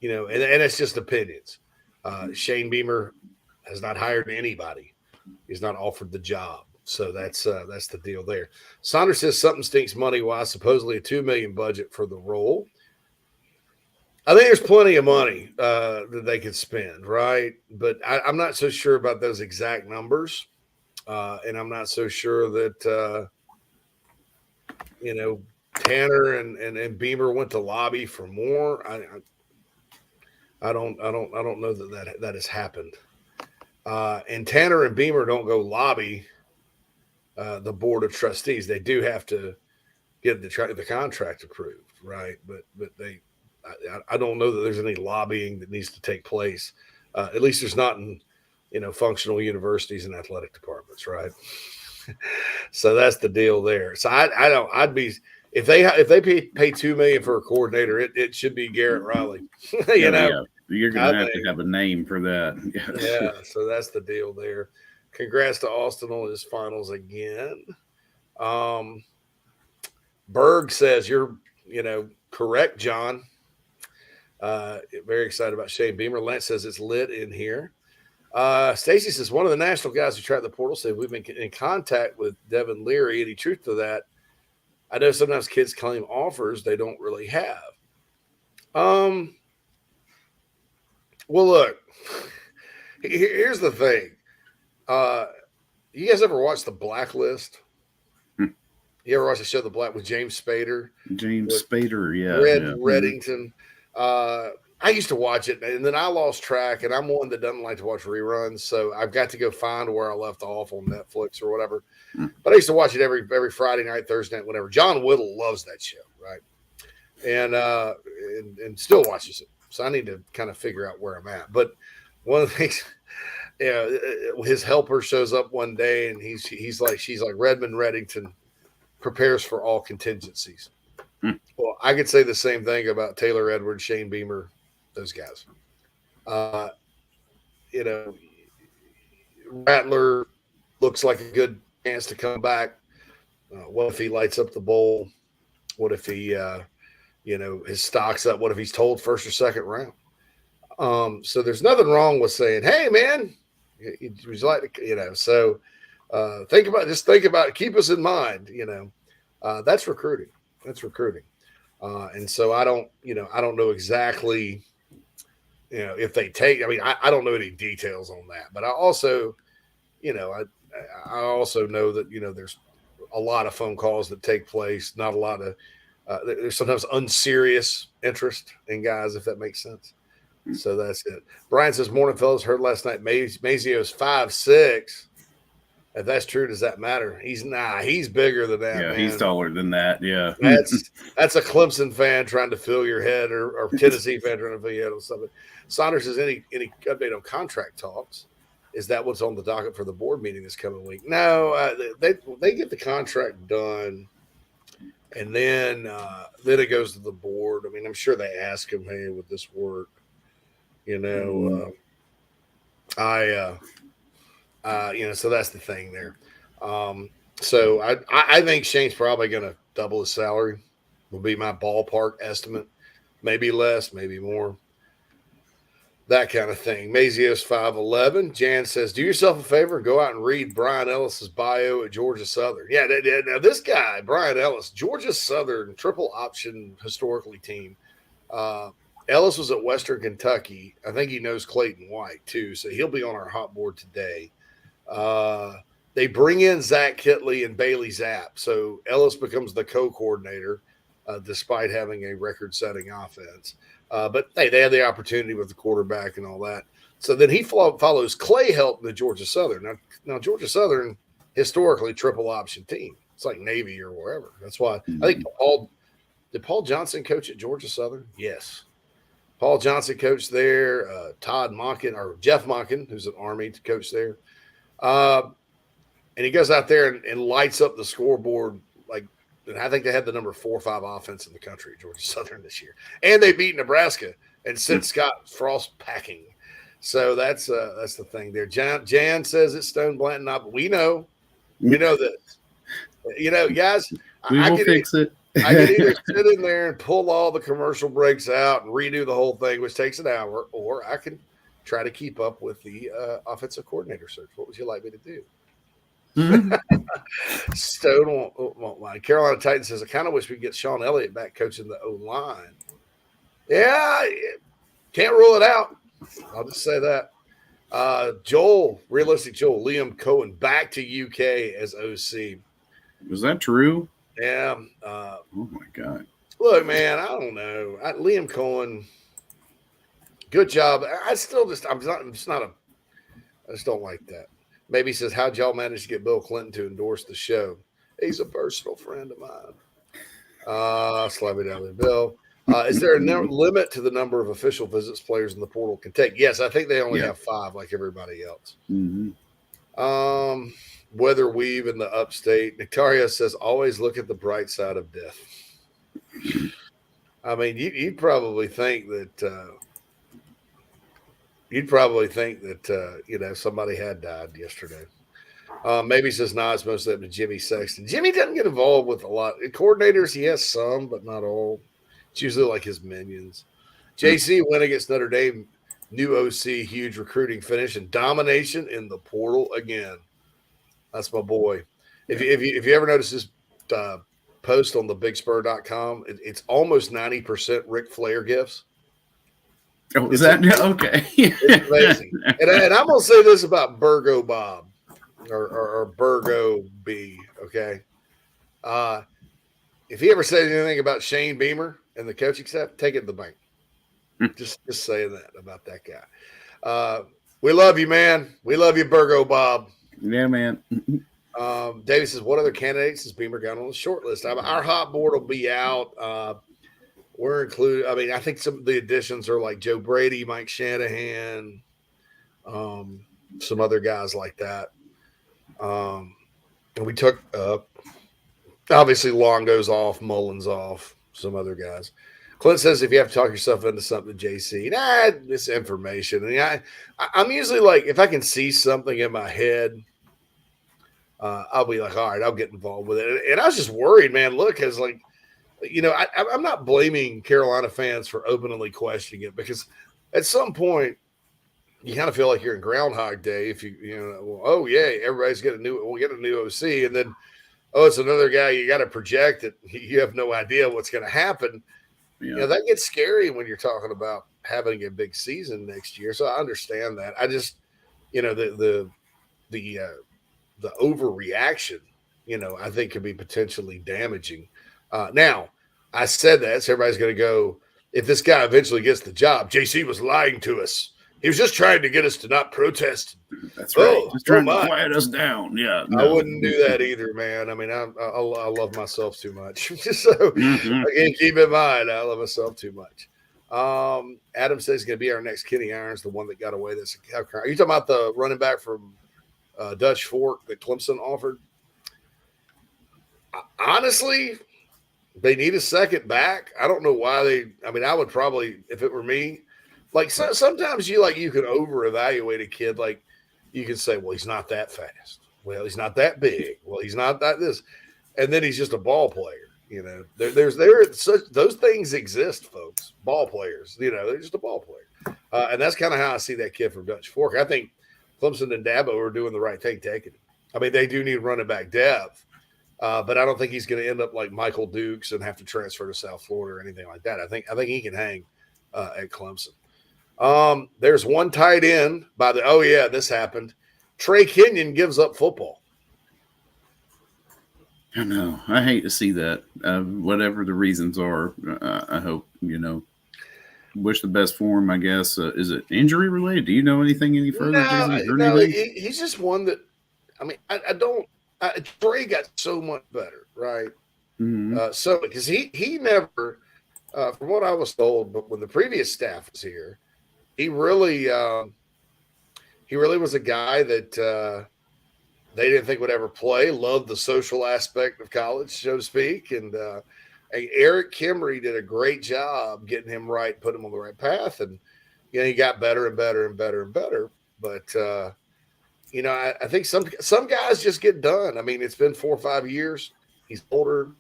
and it's just opinions. Shane Beamer has not hired anybody; he's not offered the job. So that's the deal there. Saunders says something stinks money wise. Supposedly a $2 million budget for the role. I think there's plenty of money that they could spend, right? But I'm not so sure about those exact numbers, and I'm not so sure that Tanner and Beamer went to lobby for more. I don't know that has happened. And Tanner and Beamer don't go lobby the board of trustees. They do have to get the contract approved, right? But I don't know that there's any lobbying that needs to take place. At least there's not in functional universities and athletic departments, right? So that's the deal there. So I'd be, if they pay $2 million for a coordinator, it should be Garrett Riley. You're gonna have a name for that. Yeah. So that's the deal there. Congrats to Austin on his finals again. Berg says you're correct, John. Very excited about Shane Beamer. Lance says it's lit in here. Stacy says one of the national guys who tracked the portal said we've been in contact with Devin Leary. Any truth to that? I know sometimes kids claim offers they don't really have. Well, look, here's the thing. You guys ever watch The Blacklist? You ever watch the show The Black with James Spader? Reddington. I used to watch it, and then I lost track, and I'm one that doesn't like to watch reruns, so I've got to go find where I left off on Netflix or whatever. But I used to watch it every Friday night, Thursday night, whatever. John Whittle loves that show, right? And still watches it. So I need to kind of figure out where I'm at. But one of the things, his helper shows up one day, and she's like Redmond Reddington prepares for all contingencies. Well, I could say the same thing about Taylor Edwards, Shane Beamer, those guys. Rattler looks like a good chance to come back. What if he lights up the bowl? What if he, his stock's up? What if he's told first or second round? So there's nothing wrong with saying, "Hey, man, would you like to?" So think about it. Keep us in mind. That's recruiting. That's recruiting. And so I don't know exactly, if they take, I don't know any details on that, but I also, I also know that, there's a lot of phone calls that take place, not a lot of, there's sometimes unserious interest in guys, if that makes sense. So that's it. Brian says, morning fellas, heard last night Mazio's 5'6". If that's true, does that matter? He's bigger than that. Yeah, man. He's taller than that. Yeah. That's a Clemson fan trying to fill your head or Tennessee fan trying to fill your head on something. Saunders says, any update on contract talks? Is that what's on the docket for the board meeting this coming week? No, they get the contract done, and then it goes to the board. I'm sure they ask him, hey, would this work? So that's the thing there. So I think Shane's probably going to double his salary, will be my ballpark estimate. Maybe less, maybe more. That kind of thing. Mazio's 5'11". Jan says, do yourself a favor and go out and read Brian Ellis's bio at Georgia Southern. Yeah, now this guy, Brian Ellis, Georgia Southern triple option historically team. Ellis was at Western Kentucky. I think he knows Clayton White too, so he'll be on our hot board today. They bring in Zach Kitley and Bailey Zapp, so Ellis becomes the co-coordinator, despite having a record-setting offense. But hey, they had the opportunity with the quarterback and all that. So then he follows Clay Helton to Georgia Southern. Now Georgia Southern, historically, triple option team. It's like Navy or wherever. That's why I think did Paul Johnson coach at Georgia Southern? Yes. Paul Johnson coached there. Jeff Monken, who's an Army coach there. And he goes out there and lights up the scoreboard. And I think they had the number 4 or 5 offense in the country, Georgia Southern, this year. And they beat Nebraska and sent Scott Frost packing. So that's the thing there. Jan says it's Stone Blanton. But we know this. Guys, we will fix it. I can either sit in there and pull all the commercial breaks out and redo the whole thing, which takes an hour, or I can try to keep up with the offensive coordinator search. What would you like me to do? Stone won't mind. Carolina Titans says, I kind of wish we could get Sean Elliott back coaching the O-line. Yeah, can't rule it out. I'll just say that. Realistic Joel, Liam Cohen back to UK as OC. Was that true? Yeah. Oh my God. Look, man, I don't know. Liam Cohen, good job. I just don't like that. Maybe he says, how'd y'all manage to get Bill Clinton to endorse the show? He's a personal friend of mine. Slap me down there, Bill. Is there a limit to the number of official visits players in the portal can take? Yes, I think they only have 5 like everybody else. Weather Weave in the upstate. Nectaria says, always look at the bright side of death. You'd probably think that somebody had died yesterday. Maybe says, it's mostly up to Jimmy Sexton. Jimmy doesn't get involved with a lot. Coordinators, he has some, but not all. It's usually like his minions. JC win against Notre Dame. New OC, huge recruiting finish and domination in the portal again. That's my boy. If you ever notice this post on thebigspur.com, it's almost 90% Ric Flair gifts. Oh, is that okay? It's amazing. And I'm gonna say this about Burgo Bob or Burgo B. Okay, if he ever says anything about Shane Beamer and the coaching staff, take it to the bank. Just saying that about that guy. We love you, man. We love you, Burgo Bob. Yeah, man. David says, what other candidates has Beamer got on the short list? Our hot board will be out. We're included. I mean, I think some of the additions are like Joe Brady, Mike Shanahan, some other guys like that. And we took obviously Longo's off, Mullins off, some other guys. Clint says if you have to talk yourself into something, JC, this information. And I'm usually like, if I can see something in my head, I'll be like, all right, I'll get involved with it. And I was just worried, man. Look, because like, I'm not blaming Carolina fans for openly questioning it, because at some point you kind of feel like you're in Groundhog Day. If oh yeah, everybody's we'll get a new OC, and then it's another guy you got to project that you have no idea what's going to happen. Yeah. That gets scary when you're talking about having a big season next year. So I understand that. I just, the overreaction, I think could be potentially damaging. Now, I said that, so everybody's going to go, if this guy eventually gets the job, JC was lying to us. He was just trying to get us to not protest. That's right. Just trying to quiet us down. Yeah. No. I wouldn't do that either, man. I mean, I love myself too much. So again, keep in mind, I love myself too much. Adam says he's going to be our next Kenny Irons, the one that got away. Are you talking about the running back from Dutch Fork that Clemson offered? Honestly, they need a second back. I don't know why I would probably, if it were me, like sometimes you can over evaluate a kid. Like you can say, well, he's not that fast. Well, he's not that big. Well, he's not that this, and then he's just a ball player. Those things exist, folks. Ball players, they're just a ball player, and that's kind of how I see that kid from Dutch Fork. I think Clemson and Dabo are doing the right thing taking him. I mean, they do need running back depth, but I don't think he's going to end up like Michael Dukes and have to transfer to South Florida or anything like that. I think he can hang at Clemson. There's one tight end this happened. Trey Kenyon gives up football. I know. I hate to see that. Whatever the reasons are, I hope, wish the best for him, I guess. Is it injury related? Do you know anything any further? No, he's just one that, I mean, Trey got so much better, right? Mm-hmm. Because he never, from what I was told, but when the previous staff was here, he really was a guy that they didn't think would ever play. Loved the social aspect of college, so to speak. And Eric Kimry did a great job getting him right, putting him on the right path. And he got better and better and better and better. But I think some guys just get done. I mean, it's been 4 or 5 years. He's older.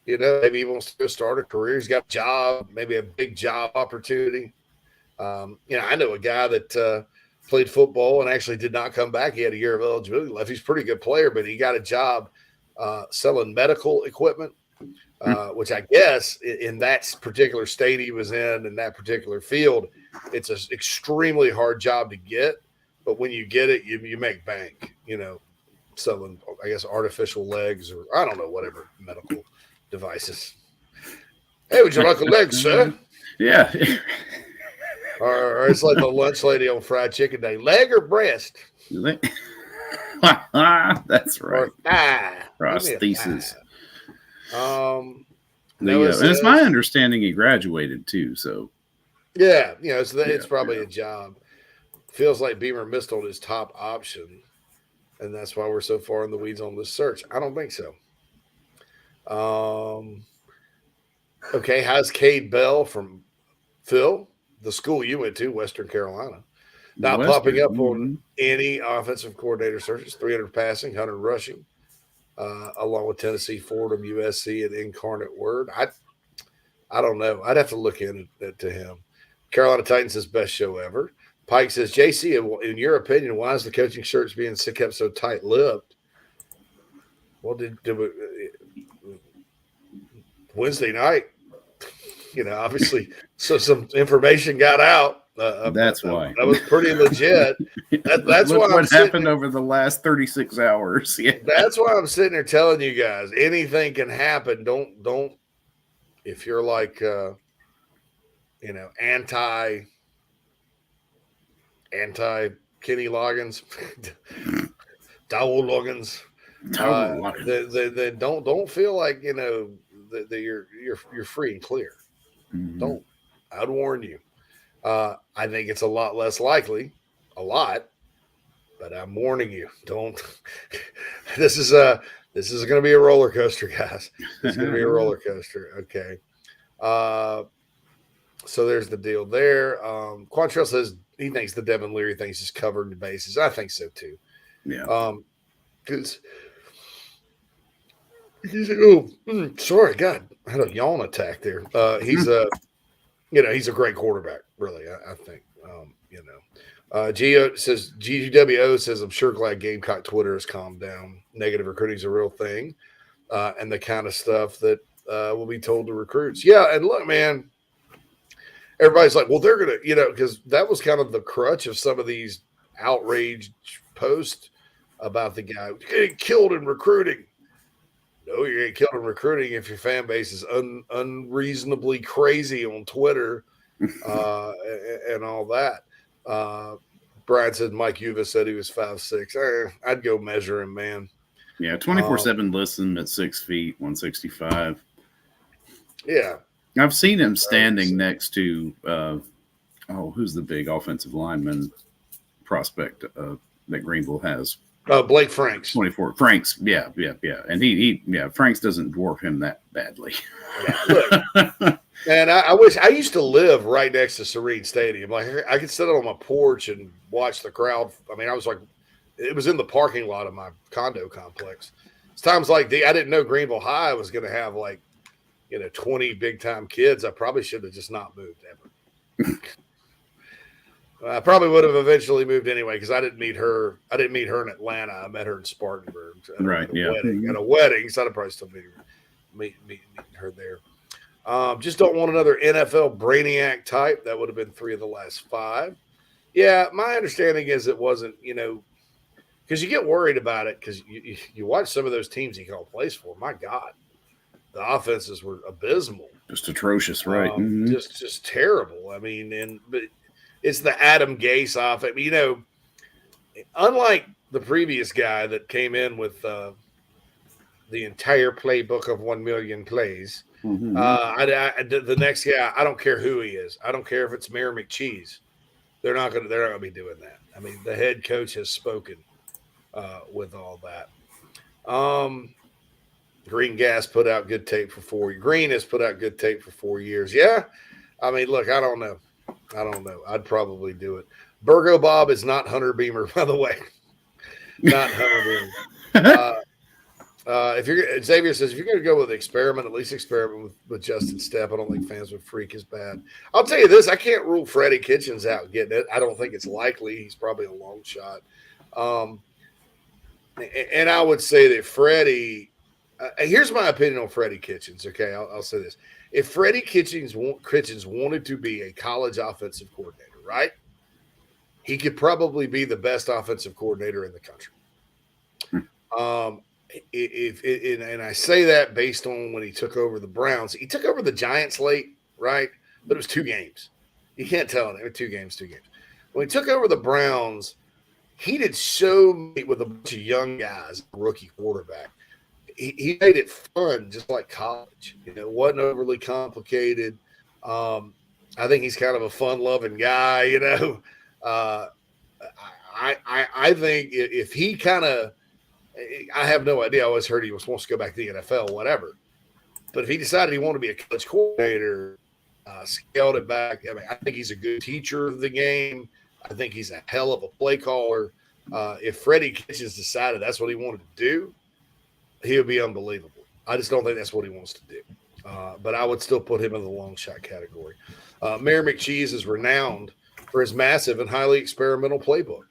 Maybe he wants to start a career. He's got a job, maybe a big job opportunity. I know a guy that played football and actually did not come back. He had a year of eligibility left. He's a pretty good player, but he got a job selling medical equipment, which I guess in that particular state he was in that particular field, it's an extremely hard job to get. But when you get it, you make bank, selling, I guess, artificial legs or I don't know, whatever medical devices. Hey, would you like a leg, sir? Yeah. Or it's like the lunch lady on Fried Chicken Day. Leg or breast? That's right. Or thigh. Prosthesis. And it's my understanding he graduated too. So yeah, it's probably a job. Feels like Beamer missed on his top option, and that's why we're so far in the weeds on this search. I don't think so. Okay, how's Cade Bell from Phil? The school you went to, Western Carolina, not popping up on any offensive coordinator searches. 300 passing, 100 rushing, along with Tennessee, Fordham, USC, and Incarnate Word. I don't know. I'd have to look into him. Carolina Titans says best show ever. Pike says, JC, in your opinion, why is the coaching search being kept so tight-lipped? Well, did we, Wednesday night, obviously, so some information got out. That's why. That was pretty legit. That's Look why what happened over the last 36 hours. Yeah. That's why I'm sitting there telling you guys, anything can happen. Don't if you're like anti Kenny Loggins, Dowell Loggins. Then don't feel like that you're free and clear. Mm-hmm. Don't. I'd warn you. I think it's a lot less likely, but I'm warning you. Don't. This is going to be a roller coaster, guys. It's going to be a roller coaster. Okay. So there's the deal there. Quantrell says he thinks the Devin Leary thing's just covered the bases. I think so too. Yeah. Because he's like, sorry, God, I had a yawn attack there. He's he's a great quarterback, really. I think. GWO says, I'm sure glad Gamecock Twitter has calmed down. Negative recruiting is a real thing, and the kind of stuff that will be told to recruits. Yeah, and look, man, everybody's like, well, they're gonna, because that was kind of the crutch of some of these outraged posts about the guy getting killed in recruiting. No, you're getting killed in recruiting if your fan base is unreasonably crazy on Twitter and all that. Brian said Mike Uva said he was 5'6". I'd go measure him, man. Yeah, 24/7 listen at 6 feet, 165. Yeah. I've seen him standing next to who's the big offensive lineman prospect that Greenville has? Blake Franks. 24. Franks, yeah. And he Franks doesn't dwarf him that badly. Yeah, look, and I wish I used to live right next to Serene Stadium. Like I could sit on my porch and watch the crowd. I mean, I was like, it was in the parking lot of my condo complex. It's times like I didn't know Greenville High was going to have 20 big time kids. I probably should have just not moved ever. I probably would have eventually moved anyway because I didn't meet her. I didn't meet her in Atlanta. I met her in Spartanburg. Right. Yeah. At a wedding, so I'd probably still meet her there. Just don't want another NFL brainiac type. That would have been 3 of the last 5. Yeah, my understanding is it wasn't. Because you get worried about it because you watch some of those teams he called plays for. My God, the offenses were abysmal, just atrocious, right? Just terrible. I mean, but. It's the Adam Gase offense. Unlike the previous guy that came in with the entire playbook of 1 million plays, the next guy, I don't care who he is. I don't care if it's Mayor McCheese. They're not going to be doing that. I mean, the head coach has spoken with all that. Green Gas put out good tape for 4 years. Green has put out good tape for 4 years. Yeah. I mean, look, I don't know. I'd probably do it. Burgo Bob is not Hunter Beamer, by the way. Not Hunter Beamer. Xavier says, if you're going to go with experiment, at least experiment with Justin Stepp. I don't think fans would freak as bad. I'll tell you this. I can't rule Freddie Kitchens out getting it. I don't think it's likely. He's probably a long shot. And I would say that Freddie here's my opinion on Freddie Kitchens. Okay. I'll say this. If Freddie Kitchens wanted to be a college offensive coordinator, right, he could probably be the best offensive coordinator in the country. And I say that based on when he took over the Browns. He took over the Giants late, right? But it was 2 games. You can't tell it. 2 games. When he took over the Browns, he did so many with a bunch of young guys, rookie quarterback. He made it fun, just like college. It wasn't overly complicated. I think he's kind of a fun-loving guy. I think if he kind of, I have no idea. I always heard he wants to go back to the NFL, whatever. But if he decided he wanted to be a college coordinator, scaled it back. I mean, I think he's a good teacher of the game. I think he's a hell of a play caller. If Freddie Kitchens decided that's what he wanted to do, he would be unbelievable. I just don't think that's what he wants to do. but I would still put him in the long shot category. Mayor McCheese is renowned for his massive and highly experimental playbook.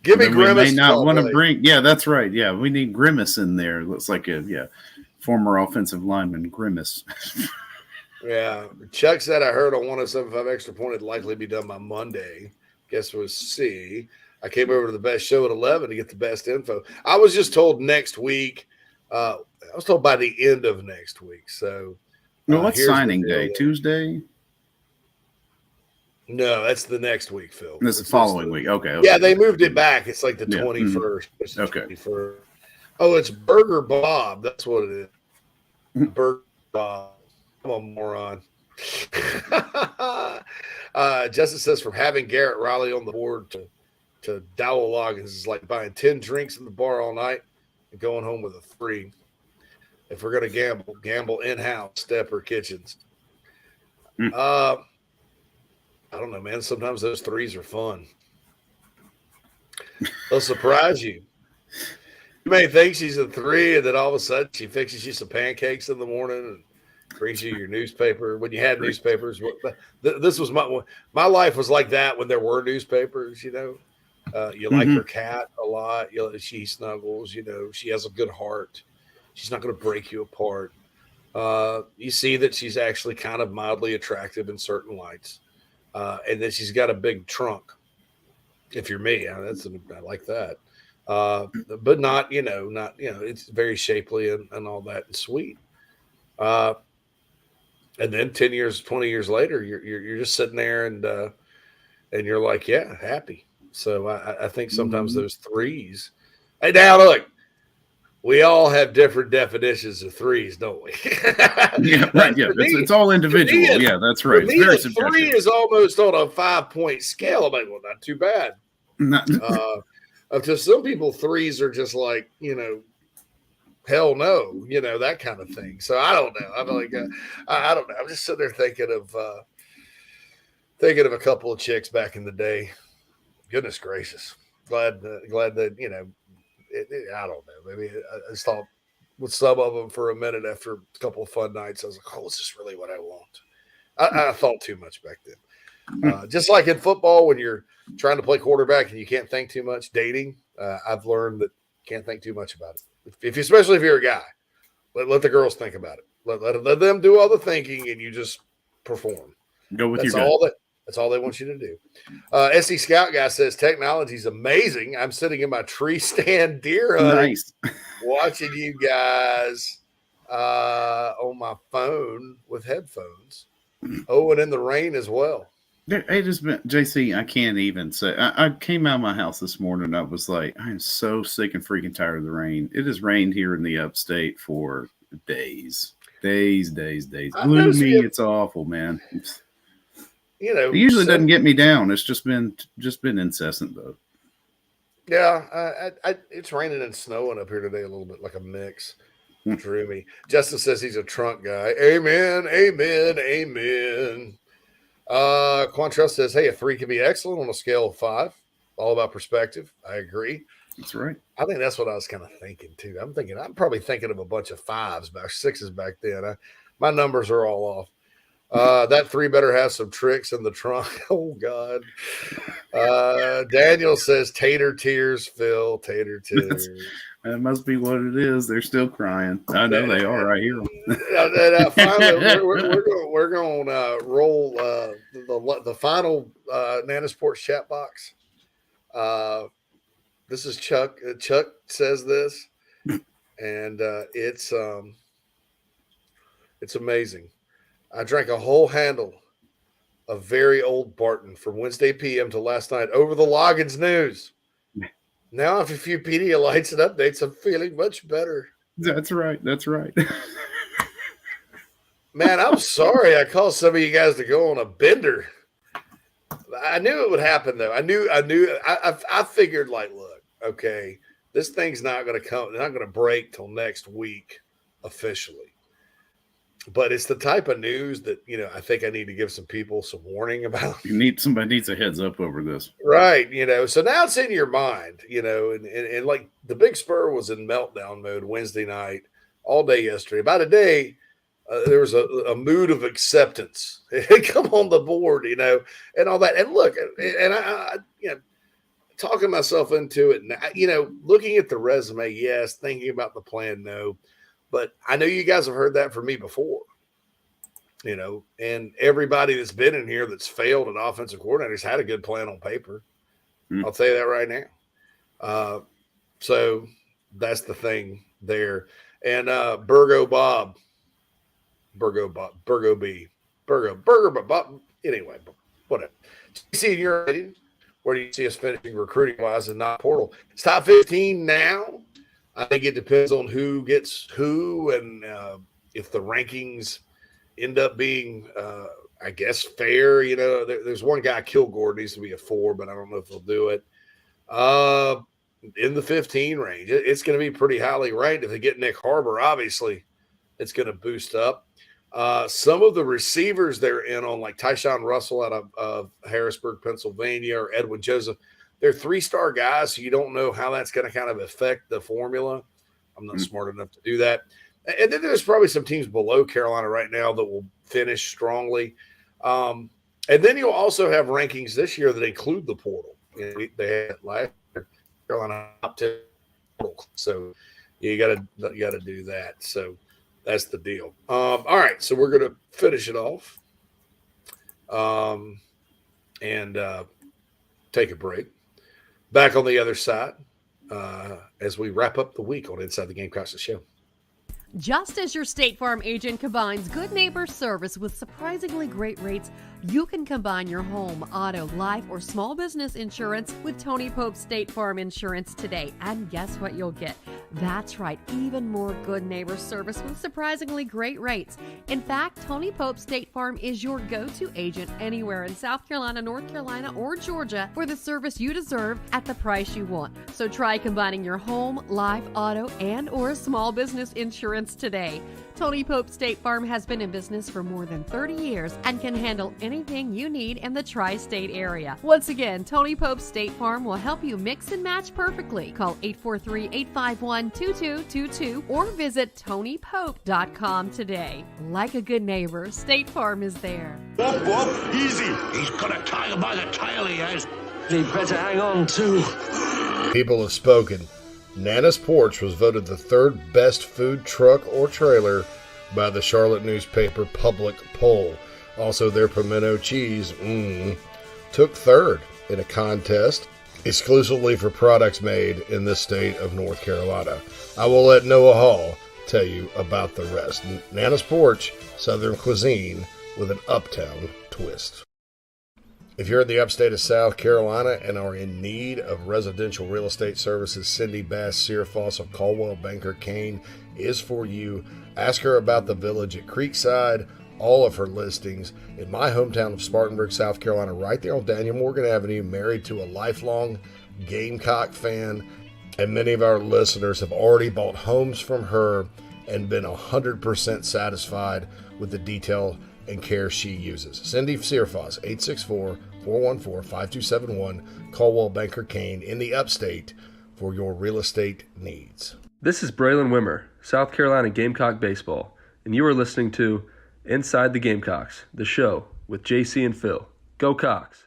Give me Grimace. We may not want to bring. Yeah, that's right. Yeah, we need Grimace in there. Looks like a former offensive lineman Grimace. Yeah, Chuck said I heard on 107.5 Extra Point it'd likely be done by Monday. Guess we'll see. I came over to the best show at 11 to get the best info. I was just told next week. I was told by the end of next week. So, what's signing day? Tuesday? No, that's the next week, Phil. This is the following week. Okay. Yeah, they moved it back. It's like the 21st. Mm-hmm. Okay. 21st. Oh, it's Burger Bob. That's what it is. Burger Bob. I'm a moron. Justin says from having Garrett Riley on the board to Dowell Loggins is like buying 10 drinks in the bar all night and going home with a 3. If we're going to gamble in-house, Stepper Kitchens. I don't know, man. Sometimes those 3s are fun. They'll surprise you. You may think she's a 3, and then all of a sudden she fixes you some pancakes in the morning and brings you your newspaper. When you had newspapers, this was my life was like that when there were newspapers. You like her cat a lot. She snuggles. She has a good heart. She's not going to break you apart. You see that she's actually kind of mildly attractive in certain lights, and then she's got a big trunk. If you're me, I like that. But not. It's very shapely and all that and sweet. And then 10 years, 20 years later, you're just sitting there and you're like, yeah, happy. So I think sometimes those 3s. Hey, now look, we all have different definitions of 3s, don't we? Yeah, right. Yeah, it's all individual. Yeah, that's right. It's very subjective. 3 is almost on a 5-point scale. I'm like, well, not too bad. To some people, 3s are just like, hell no, that kind of thing. So I don't know. I'm like, I don't know. I'm just sitting there thinking of a couple of chicks back in the day. Goodness gracious. Glad that, I don't know. Maybe I just thought with some of them for a minute after a couple of fun nights, I was like, oh, is this really what I want? I thought too much back then. Just like in football, when you're trying to play quarterback and you can't think too much, dating, I've learned that you can't think too much about it. Especially if you're a guy, let the girls think about it. Let them do all the thinking, and you just perform. Go with that's your all gut. That's all they want you to do. SC Scout guy says technology is amazing. I'm sitting in my tree stand deer hunting, watching you guys on my phone with headphones. Oh, and in the rain as well. It has been, JC, I can't even say. I came out of my house this morning and I was like, I am so sick and freaking tired of the rain. It has rained here in the upstate for days. Gloomy. It's awful, man. It usually doesn't get me down. It's just been incessant, though. Yeah, it's raining and snowing up here today a little bit, like a mix. Drew me. Justin says he's a trunk guy. Amen. Quantrell says, hey, a 3 can be excellent on a scale of 5. All about perspective. I agree. That's right. I think that's what I was kind of thinking, too. I'm probably thinking of a bunch of 5s, 6s back then. My numbers are all off. That 3 better have some tricks in the trunk. Oh, God. Daniel says tater tears, Phil. Tater tears. That must be what it is. They're still crying. I know they are. I hear them. Finally, we're going to roll the final Nana Sports chat box. This is Chuck. Chuck says this, and it's amazing. I drank a whole handle of very old Barton from Wednesday PM to last night over the Loggins news. Now, after a few Pedialytes and updates, I'm feeling much better. That's right. Man, I'm sorry I caused some of you guys to go on a bender. I knew it would happen, though. I figured, like, look, okay, this thing's not going to break till next week officially. But it's the type of news that, I think I need to give some people some warning about. Somebody needs a heads up over this. Right. So now it's in your mind, and like the Big Spur was in meltdown mode Wednesday night. all day yesterday. About a day, there was a mood of acceptance. Come on the board, and all that. And look, and I talking myself into it. And, looking at the resume, yes. Thinking about the plan, no. But I know you guys have heard that from me before. And everybody that's been in here that's failed at offensive coordinators had a good plan on paper. I'll tell you that right now. So that's the thing there. And Burgo Bob, anyway, whatever. See, in your opinion, where do you see us finishing recruiting wise and not portal? It's top 15 now. I think it depends on who gets who, and if the rankings end up being, I guess, fair. There's one guy, Kilgore, needs to be a 4, but I don't know if he'll do it. In the 15 range, it's going to be pretty highly ranked. If they get Nick Harbor, obviously, it's going to boost up. Some of the receivers they're in on, like Tyshawn Russell out of Harrisburg, Pennsylvania, or Edwin Joseph, they're 3-star guys, so you don't know how that's going to kind of affect the formula. I'm not smart enough to do that. And then there's probably some teams below Carolina right now that will finish strongly. And then you'll also have rankings this year that include the portal. They had last year, Carolina top 10 portal. So you got to do that. So that's the deal. All right, so we're going to finish it off and take a break. Back on the other side as we wrap up the week on Inside the Gamecocks show. Just as your State Farm agent combines good neighbor service with surprisingly great rates, you can combine your home, auto, life, or small business insurance with Tony Pope State Farm Insurance today. And guess what you'll get? That's right, even more good neighbor service with surprisingly great rates. In fact, Tony Pope State Farm is your go-to agent anywhere in South Carolina, North Carolina, or Georgia for the service you deserve at the price you want. So try combining your home, life, auto, and or small business insurance today. Tony Pope State Farm has been in business for more than 30 years and can handle anything you need in the tri-state area. Once again, Tony Pope State Farm will help you mix and match perfectly. Call 843-851-2222 or visit TonyPope.com today. Like a good neighbor, State Farm is there. Whoop, whoop, easy. He's got a tiger by the tail, he has. He better hang on too. People have spoken. Nana's Porch was voted the 3rd best food truck or trailer by the Charlotte newspaper Public Poll. Also, their pimento cheese took 3rd in a contest exclusively for products made in the state of North Carolina. I will let Noah Hall tell you about the rest. Nana's Porch, Southern cuisine with an uptown twist. If you're in the upstate of South Carolina and are in need of residential real estate services, Cindy Bass Searfoss of Caldwell Banker Kane is for you. Ask her about the village at Creekside, all of her listings in my hometown of Spartanburg, South Carolina, right there on Daniel Morgan Avenue, married to a lifelong Gamecock fan. And many of our listeners have already bought homes from her and been 100% satisfied with the detail and care she uses. Cindy Searfoss, 864-414-5271, Caldwell Banker Kane in the upstate for your real estate needs. This is Braylon Wimmer, South Carolina Gamecock Baseball, and you are listening to Inside the Gamecocks, the show with JC and Phil. Go Cox!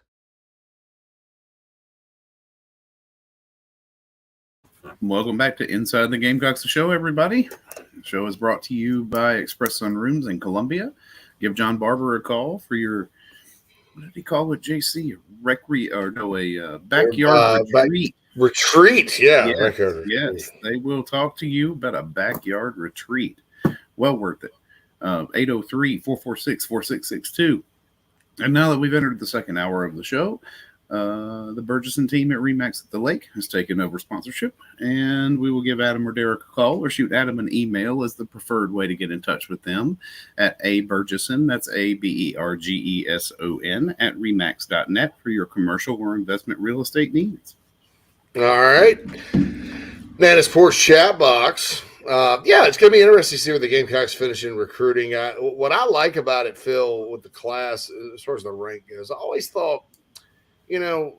Welcome back to Inside the Gamecocks, the show, everybody. The show is brought to you by Express Sunrooms in Columbia. Give John Barbour a call for your, what did he call it, JC? A backyard retreat. Retreat, yeah. Yes, they will talk to you about a backyard retreat. Well worth it. 803-446-4662. And now that we've entered the second hour of the show, the Burgesson team at Remax at the Lake has taken over sponsorship, and we will give Adam or Derek a call or shoot Adam an email as the preferred way to get in touch with them at Burgesson, that's ABERGESON, at remax.net for your commercial or investment real estate needs. All right. Nana's Porch chat box. It's going to be interesting to see where the Gamecocks finish in recruiting. What I like about it, Phil, with the class, as far as the rank goes, I always thought, because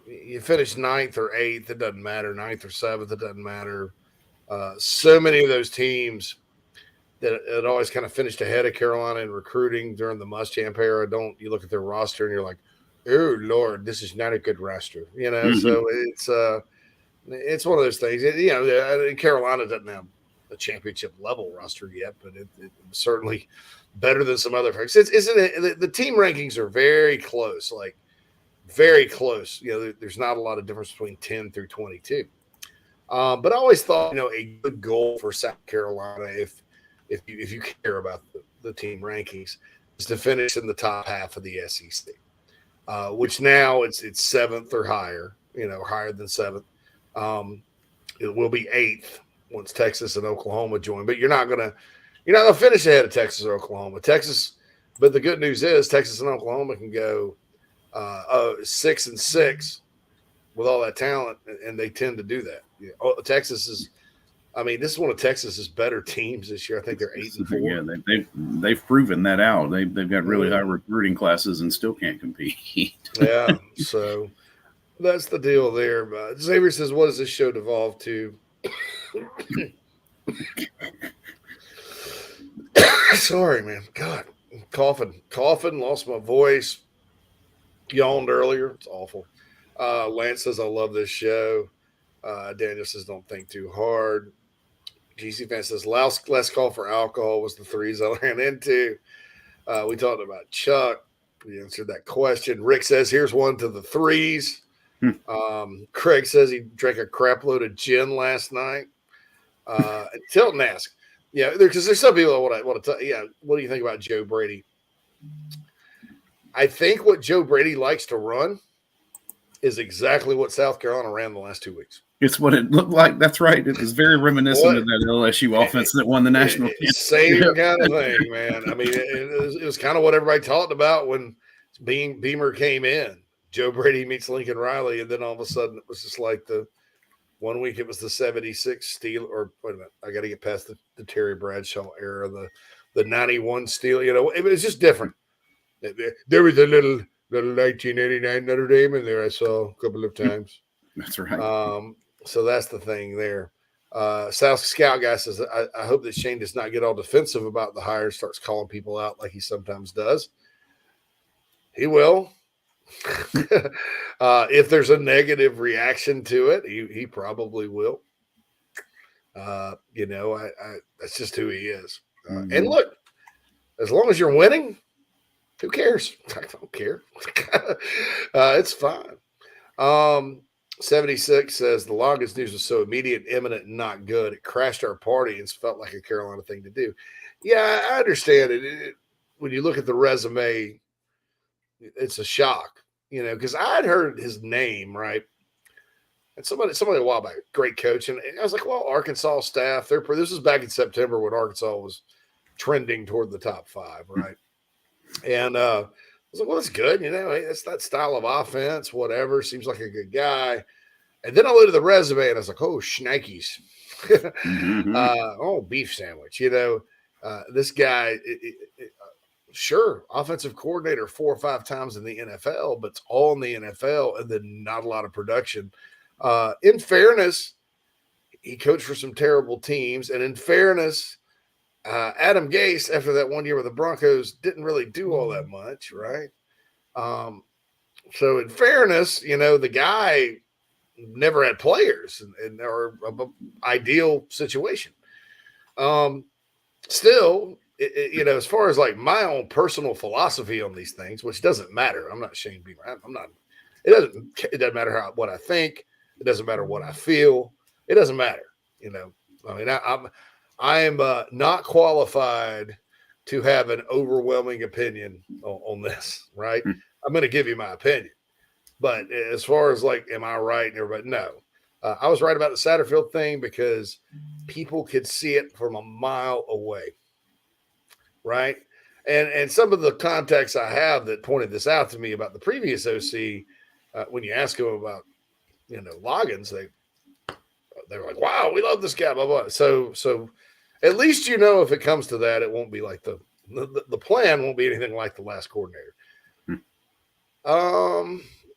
you finish 9th or 8th, it doesn't matter. 9th or 7th, it doesn't matter. So many of those teams that had always kind of finished ahead of Carolina in recruiting during the Muschamp era. You look at their roster and you're like, oh Lord, this is not a good roster, So it's one of those things. Carolina doesn't have a championship level roster yet, but it's certainly better than some other folks. The team rankings are very close, like very close. There's not a lot of difference between 10 through 22. But I always thought, a good goal for South Carolina, if you care about the team rankings, is to finish in the top half of the SEC, which now it's seventh or higher, higher than seventh. It will be eighth once Texas and Oklahoma join, but you're not gonna finish ahead of Texas or Oklahoma. But the good news is Texas and Oklahoma can go 6-6 with all that talent, and they tend to do that. Texas is. This is one of Texas's better teams this year. I think they're 8-4. Yeah, they've proven that out. They've got really high recruiting classes and still can't compete. Yeah, so that's the deal there. Xavier says, "What does this show devolve to?" Sorry, man. God, coughing. Lost my voice. Yawned earlier. It's awful. Lance says, "I love this show." Daniel says, "Don't think too hard." GC fan says, last call for alcohol was the threes I ran into. We talked about Chuck. We answered that question. Rick says, here's one to the threes. Craig says he drank a crap load of gin last night. Tilton asks, because there's some people that want to tell what do you think about Joe Brady? I think what Joe Brady likes to run is exactly what South Carolina ran the last 2 weeks. It's what it looked like. That's right. It was very reminiscent of that LSU offense that won the national championship. Same kind of thing, man. It was kind of what everybody talked about when Beamer came in. Joe Brady meets Lincoln Riley, and then all of a sudden it was just like the 1 week it was the 76 Steel, or wait a minute, I got to get past the Terry Bradshaw era, the 91 Steel. It was just different. There was a little 1989 Notre Dame in there I saw a couple of times. That's right. So that's the thing there. South Scout guy says, I hope that Shane does not get all defensive about the hire, starts calling people out like he sometimes does. He will. If there's a negative reaction to it, he probably will. That's just who he is. And look, as long as you're winning, who cares? I don't care. It's fine. 76 says the longest news was so immediate, imminent, and not good. It crashed our party and felt like a Carolina thing to do. Yeah, I understand it. When you look at the resume, it's a shock, because I had heard his name, right? And somebody a while back, great coach. And I was like, well, Arkansas staff, this was back in September when Arkansas was trending toward the top 5, right? And I was like, well, that's good. It's that style of offense, whatever. Seems like a good guy. And then I looked at the resume and I was like, oh, shnikes. Beef sandwich. This guy, sure, offensive coordinator 4 or 5 times in the NFL, but it's all in the NFL and then not a lot of production. In fairness, he coached for some terrible teams. And in fairness, Adam Gase, after that 1 year with the Broncos, didn't really do all that much, right? So in fairness, the guy never had players and or an ideal situation. Still, as far as like my own personal philosophy on these things, which doesn't matter. I'm not Shane Beamer. I'm not. It doesn't matter what I think. It doesn't matter what I feel. It doesn't matter. I am not qualified to have an overwhelming opinion on this, right? I'm going to give you my opinion. But as far as like, am I right? And everybody, no. I was right about the Satterfield thing because people could see it from a mile away, right? And some of the contacts I have that pointed this out to me about the previous OC, when you ask them about, Loggins, they were like, wow, we love this guy, blah, blah. So at least if it comes to that, it won't be like the plan won't be anything like the last coordinator.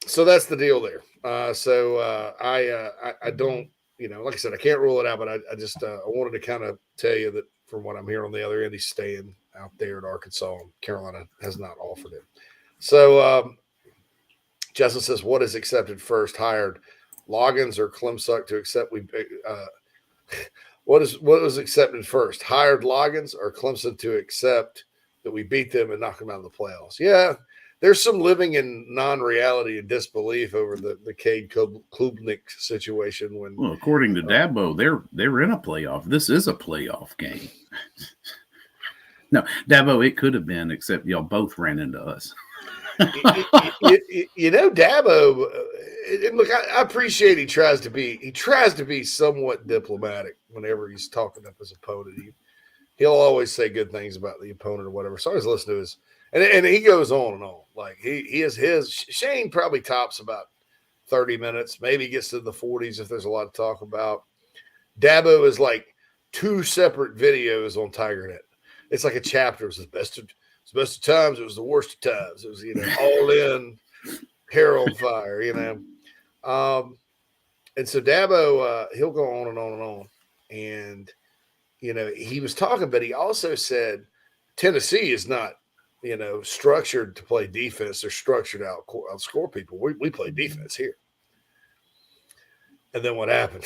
So that's the deal there. I don't like I said, I can't rule it out, but I just I wanted to kind of tell you that from what I'm hearing on the other end, he's staying out there at Arkansas. And Carolina has not offered him. So Justin says, what is accepted first? Hired Loggins or Clemsuck to accept? What was accepted first? Hired Loggins or Clemson to accept that we beat them and knock them out of the playoffs? Yeah, there's some living in non-reality and disbelief over the Cade Klubnik situation. Well, according to Dabo, they're in a playoff. This is a playoff game. No, Dabo, it could have been, except y'all both ran into us. Dabo. Look, I appreciate he tries to be somewhat diplomatic whenever he's talking up his opponent. He'll always say good things about the opponent or whatever. So I always listen to his, and he goes on and on. Like he is his. Shane probably tops about 30 minutes, maybe gets to the 40s if there's a lot to talk about. Dabo is like 2 separate videos on TigerNet. It's like a chapter. It was the best of times. It was the worst of times. It was all in, hair on fire. And so Dabo, he'll go on and on and on. And he was talking, but he also said Tennessee is not structured to play defense. They're structured to outscore people. We play defense here. And then what happened?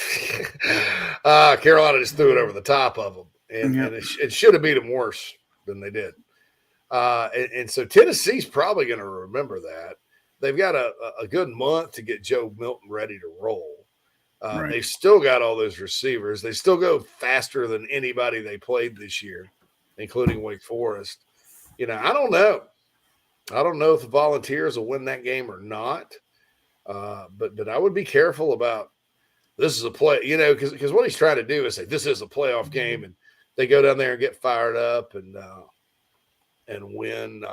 Carolina just threw it over the top of them. And it should have beat them worse than they did. And so Tennessee's probably going to remember that. They've got a good month to get Joe Milton ready to roll. Right. They've still got all those receivers. They still go faster than anybody they played this year, including Wake Forest. I don't know. I don't know if the Volunteers will win that game or not. But I would be careful about this is a play, because what he's trying to do is say this is a playoff game, and they go down there and get fired up and win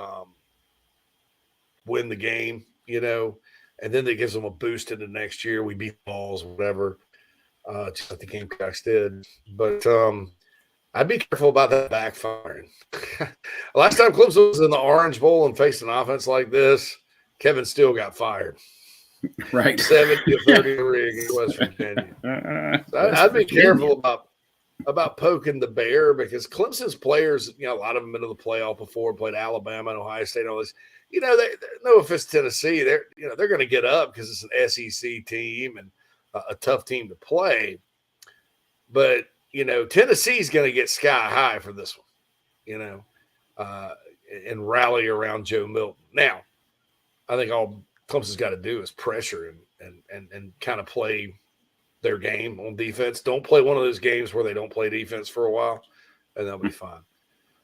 the game, and then that gives them a boost into next year. We beat the Balls, whatever, just like the Gamecocks did. But I'd be careful about that backfiring. Last time Clemson was in the Orange Bowl and faced an offense like this, Kevin Steele got fired. Right. 70-33 against West Virginia. I'd be careful about poking the bear, because Clemson's players, a lot of them been to the playoff before, played Alabama and Ohio State and all this. They, no offense to Tennessee, they're going to get up because it's an SEC team and a tough team to play. But Tennessee's going to get sky high for this one, and rally around Joe Milton. Now, I think all Clemson's got to do is pressure and kind of play their game on defense. Don't play one of those games where they don't play defense for a while, and they'll be fine.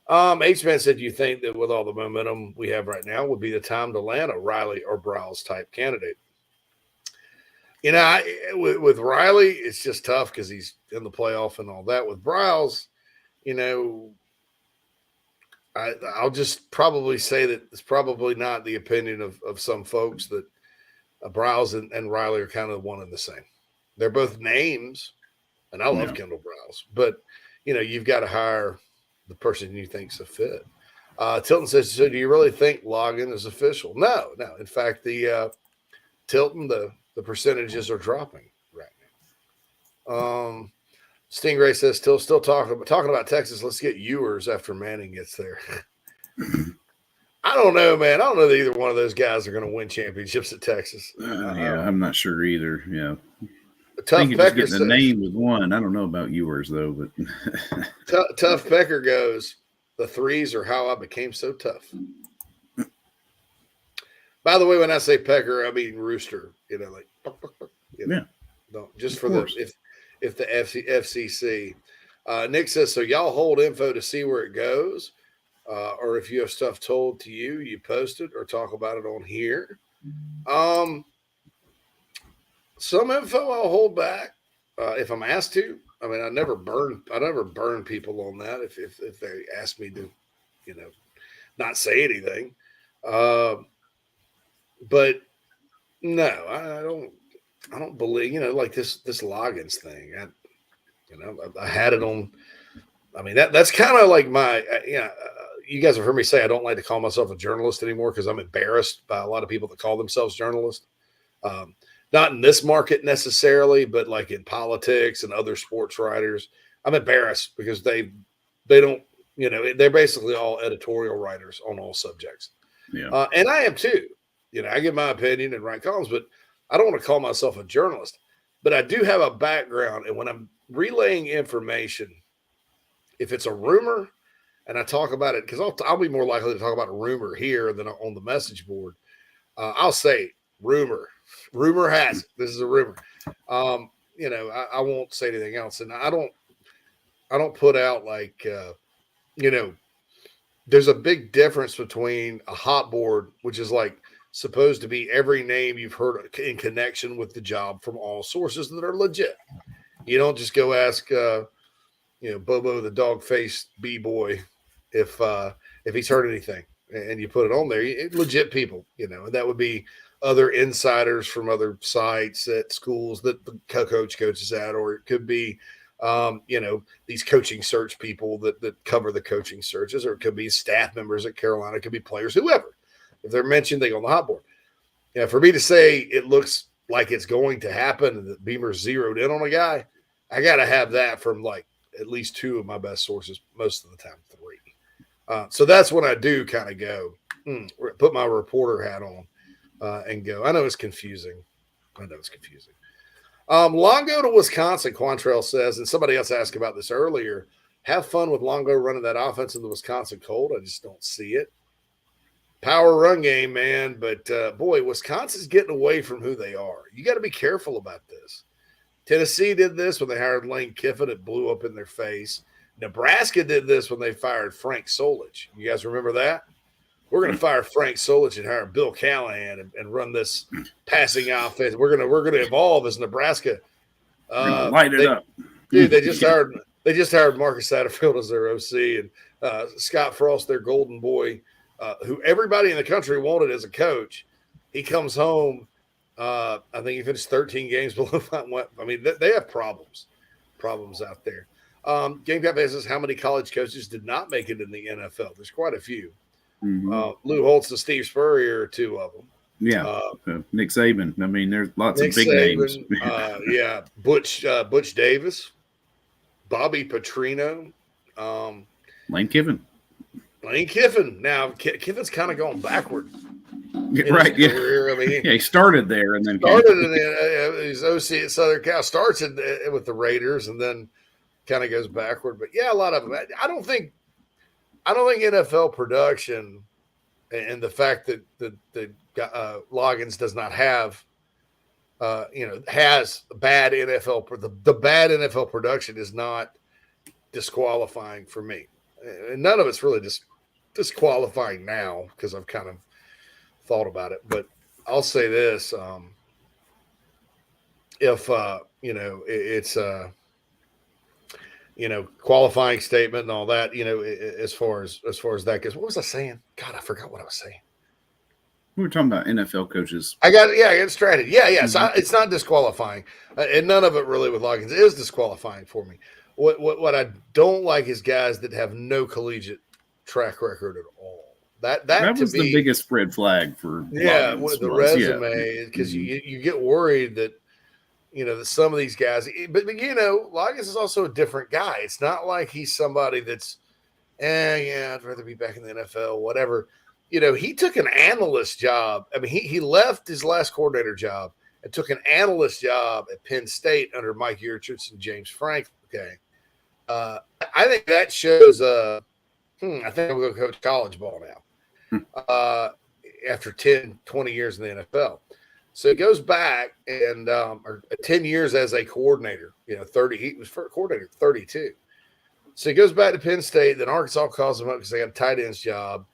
H-Man said, do you think that with all the momentum we have right now would be the time to land a Riley or Browse type candidate? With Riley, it's just tough because he's in the playoff and all that. With Browse, I'll just probably say that it's probably not the opinion of some folks that Browse and Riley are kind of one and the same. They're both names, and I love Kendall Browse, but you've got to hire the person you think's a fit. Tilton says, so do you really think login is official? No. In fact, the Tilton, the percentages are dropping right now. Stingray says, still talking about Texas. Let's get Ewers after Manning gets there. I don't know, man. I don't know that either one of those guys are going to win championships at Texas. I'm not sure either. Yeah. Tough Pecker just the name with one. I don't know about Ewers though, but Tough Pecker goes, the threes are how I became so tough. By the way, when I say Pecker, I mean Rooster. Don't, just for the if the FCC. Nick says, so y'all hold info to see where it goes, or if you have stuff told to you, you post it or talk about it on here. Some info I'll hold back if I'm asked to. I mean, I never burn people on that if they ask me to, not say anything. But no, I don't believe, like this Loggins thing. I had it on. I mean, that's kind of like my, you guys have heard me say I don't like to call myself a journalist anymore because I'm embarrassed by a lot of people that call themselves journalists. not in this market necessarily, but like in politics and other sports writers, I'm embarrassed because they don't, they're basically all editorial writers on all subjects. Yeah. And I am too. I give my opinion and write columns, but I don't want to call myself a journalist. But I do have a background, and when I'm relaying information, if it's a rumor and I talk about it, because I'll be more likely to talk about a rumor here than on the message board. I'll say rumor. Rumor has it. This is a rumor. I won't say anything else, and I don't put out like there's a big difference between a hot board, which is like supposed to be every name you've heard in connection with the job from all sources that are legit. You don't just go ask, Bobo the dog-faced B-boy if he's heard anything, and you put it on there. Legit people, and that would be other insiders from other sites at schools that the coaches at, or it could be, these coaching search people that cover the coaching searches, or it could be staff members at Carolina, it could be players, whoever. If they're mentioned, they go on the hot board. For me to say it looks like it's going to happen and that Beamer's zeroed in on a guy, I got to have that from like at least two of my best sources, most of the time 3. So that's when I do kind of go, put my reporter hat on and go. I know it's confusing. Longo to Wisconsin, Quantrell says, and somebody else asked about this earlier, have fun with Longo running that offense in the Wisconsin cold. I just don't see it. Power run game, man. But, boy, Wisconsin's getting away from who they are. You got to be careful about this. Tennessee did this when they hired Lane Kiffin. It blew up in their face. Nebraska did this when they fired Frank Solich. You guys remember that? We're going to fire Frank Solich and hire Bill Callahan and run this passing offense. We're going to evolve as Nebraska. Light it up. Dude, they just hired Marcus Satterfield as their OC and Scott Frost, their golden boy, who everybody in the country wanted as a coach. He comes home. I think he finished 13 games below 5. I mean, they have problems out there. Gamecock says, how many college coaches did not make it in the NFL? There's quite a few. Mm-hmm. Lou Holtz and Steve Spurrier are 2 of them. Yeah. Nick Saban. I mean, there's lots Nick of big Saban, names. Yeah. Butch Davis, Bobby Petrino, Lane Kiffin. Now, Kiffin's kind of going backward. Right. Yeah. Career. I mean, he started there and then he's OC at Southern Cal, starts with the Raiders and then kind of goes backward. But yeah, a lot of them. I don't think NFL production and the fact that Loggins does not have, has bad NFL. The bad NFL production is not disqualifying for me. And none of it's really just disqualifying now because I've kind of thought about it. But I'll say this: if it's qualifying statement and all that, as far as that goes. What was I saying? God, I forgot what I was saying. We were talking about NFL coaches. I got strategy. Yeah. Mm-hmm. So it's not disqualifying, and none of it really with Loggins is disqualifying for me. What I don't like is guys that have no collegiate track record at all. That was the biggest red flag for with the resume, because you get worried that that some of these guys, but Loggins is also a different guy. It's not like he's somebody that's I'd rather be back in the NFL, whatever. He took an analyst job. I mean, he left his last coordinator job and took an analyst job at Penn State under Mike Yurchitz and James Frank. Okay. I think that shows I think I'm going to coach college ball now. After 10, 20 years in the NFL. So he goes back and 10 years as a coordinator, 30, he was for coordinator 32. So he goes back to Penn State, then Arkansas calls him up because they got a tight end's job,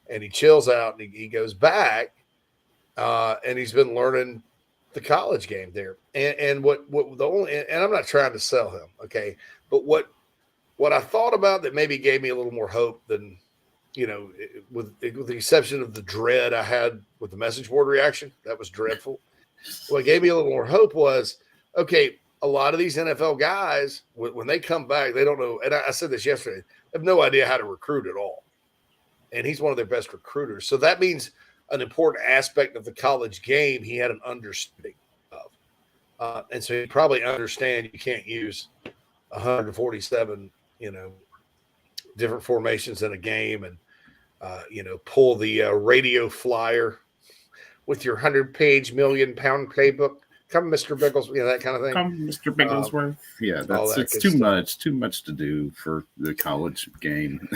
and he chills out and he goes back and he's been learning the college game there. And and I'm not trying to sell him, okay, but what I thought about that maybe gave me a little more hope than with the exception of the dread I had with the message board reaction, that was dreadful. What gave me a little more hope was, okay, a lot of these NFL guys, when they come back, they don't know. And I said this yesterday, they have no idea how to recruit at all. And he's one of their best recruiters. So that means an important aspect of the college game he had an understanding of. And so you probably understand you can't use 147, different formations in a game and, pull the radio flyer with your 100-page, million-pound playbook. Come, Mr. Biggles, that kind of thing. Come, Mr. Bigglesworth. It's too much to do for the college game.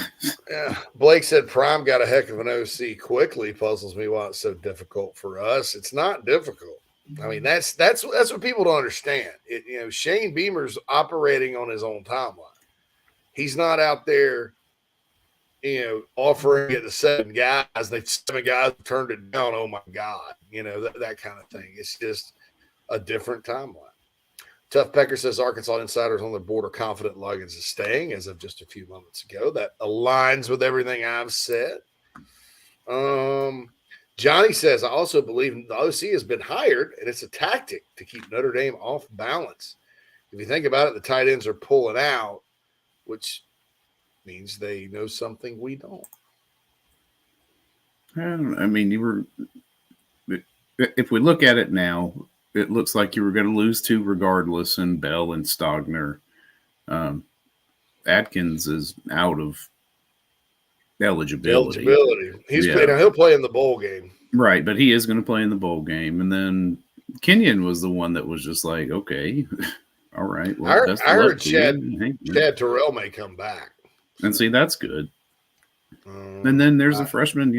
Yeah. Blake said Prime got a heck of an OC quickly. Puzzles me why it's so difficult for us. It's not difficult. I mean, that's what people don't understand. Shane Beamer's operating on his own timeline. He's not out there, offering it to 7 guys. They 7 guys turned it down. Oh my God, that kind of thing. It's just a different timeline. Tough Pecker says Arkansas insiders on the board are confident Luggins is staying as of just a few moments ago. That aligns with everything I've said. Johnny says, I also believe the OC has been hired, and it's a tactic to keep Notre Dame off balance. If you think about it, the tight ends are pulling out, which means they know something we don't. I mean, if we look at it now, it looks like you were going to lose 2 regardless, and Bell and Stogner. Atkins is out of eligibility. He'll play in the bowl game. Right, but he is going to play in the bowl game. And then Kenyon was the one that was just like, okay, all right. Well, I heard Chad Terrell may come back. And see, that's good. And then there's a freshman,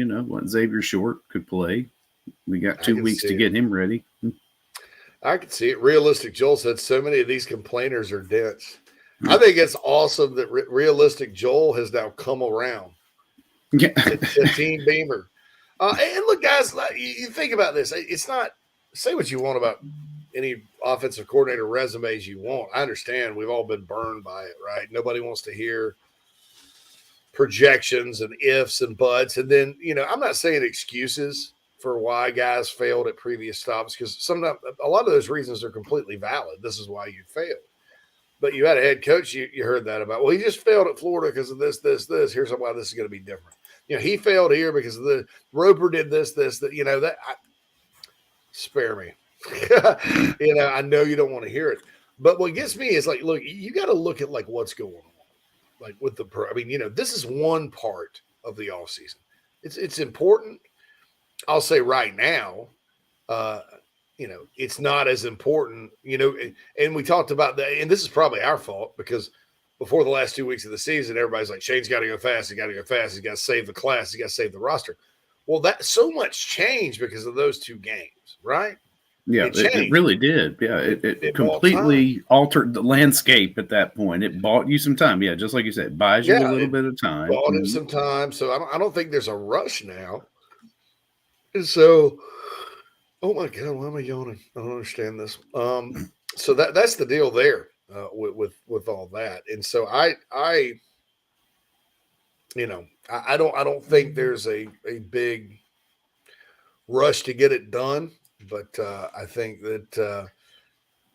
Xavier Short could play. We got 2 weeks to get him ready. I can see it. Realistic Joel said so many of these complainers are dense. I think it's awesome that Realistic Joel has now come around. Yeah. to Team Beamer. And look, guys, you think about this. It's not, say what you want about any offensive coordinator resumes you want. I understand we've all been burned by it, right? Nobody wants to hear projections and ifs and buts. And then, I'm not saying excuses for why guys failed at previous stops, because sometimes a lot of those reasons are completely valid. This is why you failed. But you had a head coach, you heard that about, well, he just failed at Florida because of this. Here's why this is going to be different. He failed here because of the Roper did this, spare me. I know you don't want to hear it. But what gets me is like, look, you got to look at like what's going on. Like with the pro. I mean, this is one part of the offseason. It's important. I'll say right now, it's not as important, and we talked about that, and this is probably our fault because before the last 2 weeks of the season, everybody's like, Shane's got to go fast. He's got to go fast. He's got to save the class. He's got to save the roster. Well, that so much changed because of those 2 games, right? Yeah, it really did. Yeah, it completely altered the landscape at that point. It bought you some time. Yeah, just like you said, it buys you a little bit of time. Bought him some time. So I don't think there's a rush now. And so, oh my God, why am I yawning? I don't understand this. So that's the deal there with all that. And so I don't think there's a big rush to get it done. But I think that,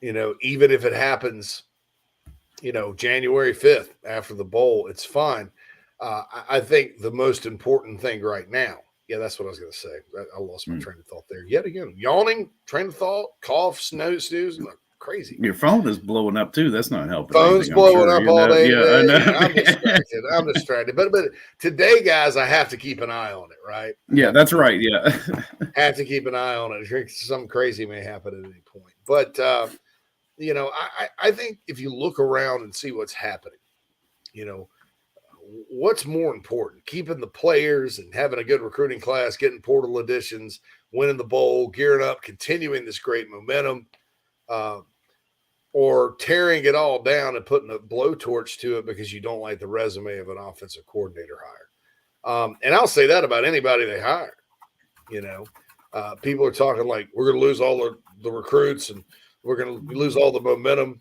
even if it happens, January 5th after the bowl, it's fine. I think the most important thing right now, that's what I was going to say. I lost my train of thought there. Yet again, yawning, train of thought, cough, snooze, crazy. Your phone is blowing up too. That's not helping. Phone's blowing up all day. Yeah, I know. I'm distracted. But today, guys, I have to keep an eye on it, right? Yeah, that's right. Yeah. Have to keep an eye on it. Something crazy may happen at any point. But, I think if you look around and see what's happening, what's more important? Keeping the players and having a good recruiting class, getting portal additions, winning the bowl, gearing up, continuing this great momentum, or tearing it all down and putting a blowtorch to it because you don't like the resume of an offensive coordinator hire. And I'll say that about anybody they hire. People are talking like we're going to lose all the recruits and we're going to lose all the momentum.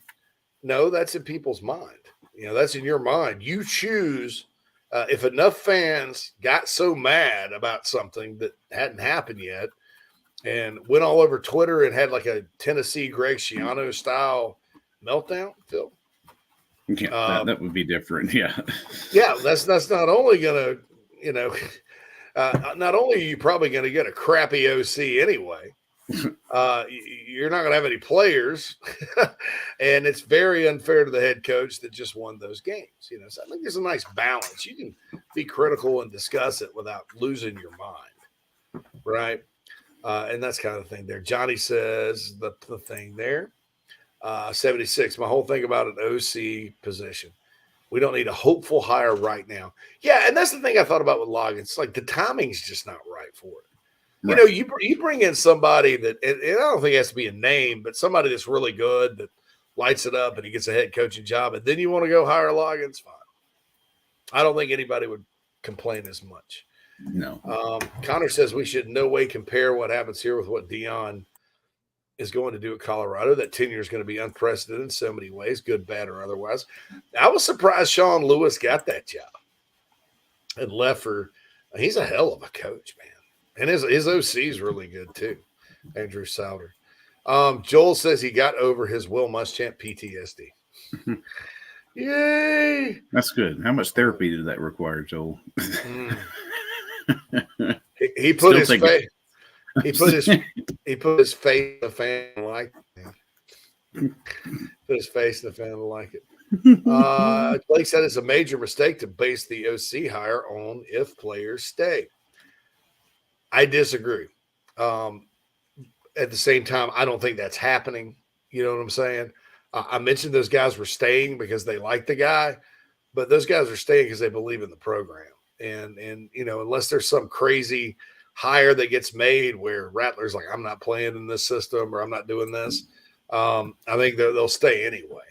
No, that's in people's mind. That's in your mind. You choose if enough fans got so mad about something that hadn't happened yet and went all over Twitter and had like a Tennessee Greg Schiano style meltdown, Phil. Yeah, that would be different. Yeah. Yeah, that's not only going to, not only are you probably going to get a crappy OC anyway, you're not going to have any players, and it's very unfair to the head coach that just won those games. So I think there's a nice balance. You can be critical and discuss it without losing your mind, right? And that's kind of the thing there. Johnny says the thing there. 76. My whole thing about an OC position. We don't need a hopeful hire right now. Yeah, and that's the thing I thought about with Loggins. It's like the timing's just not right for it. Right. You bring in somebody that, and I don't think it has to be a name, but somebody that's really good that lights it up and he gets a head coaching job, and then you want to go hire Loggins, fine. I don't think anybody would complain as much. No. Connor says we should in no way compare what happens here with what Dion is going to do at Colorado. That tenure is going to be unprecedented in so many ways, good, bad, or otherwise. I was surprised Sean Lewis got that job and left for – he's a hell of a coach, man. And his OC is really good too, Andrew Souter. Joel says he got over his Will Muschamp PTSD. Yay! That's good. How much therapy did that require, Joel? He put his face. He put his face in the fan like it. Put his face in the fan like it. Blake said it's a major mistake to base the OC hire on if players stay. I disagree. At the same time, I don't think that's happening. You know what I'm saying? I mentioned those guys were staying because they like the guy, but those guys are staying because they believe in the program. And unless there's some crazy hire that gets made where Rattler's like, I'm not playing in this system or I'm not doing this, I think they'll stay anyway.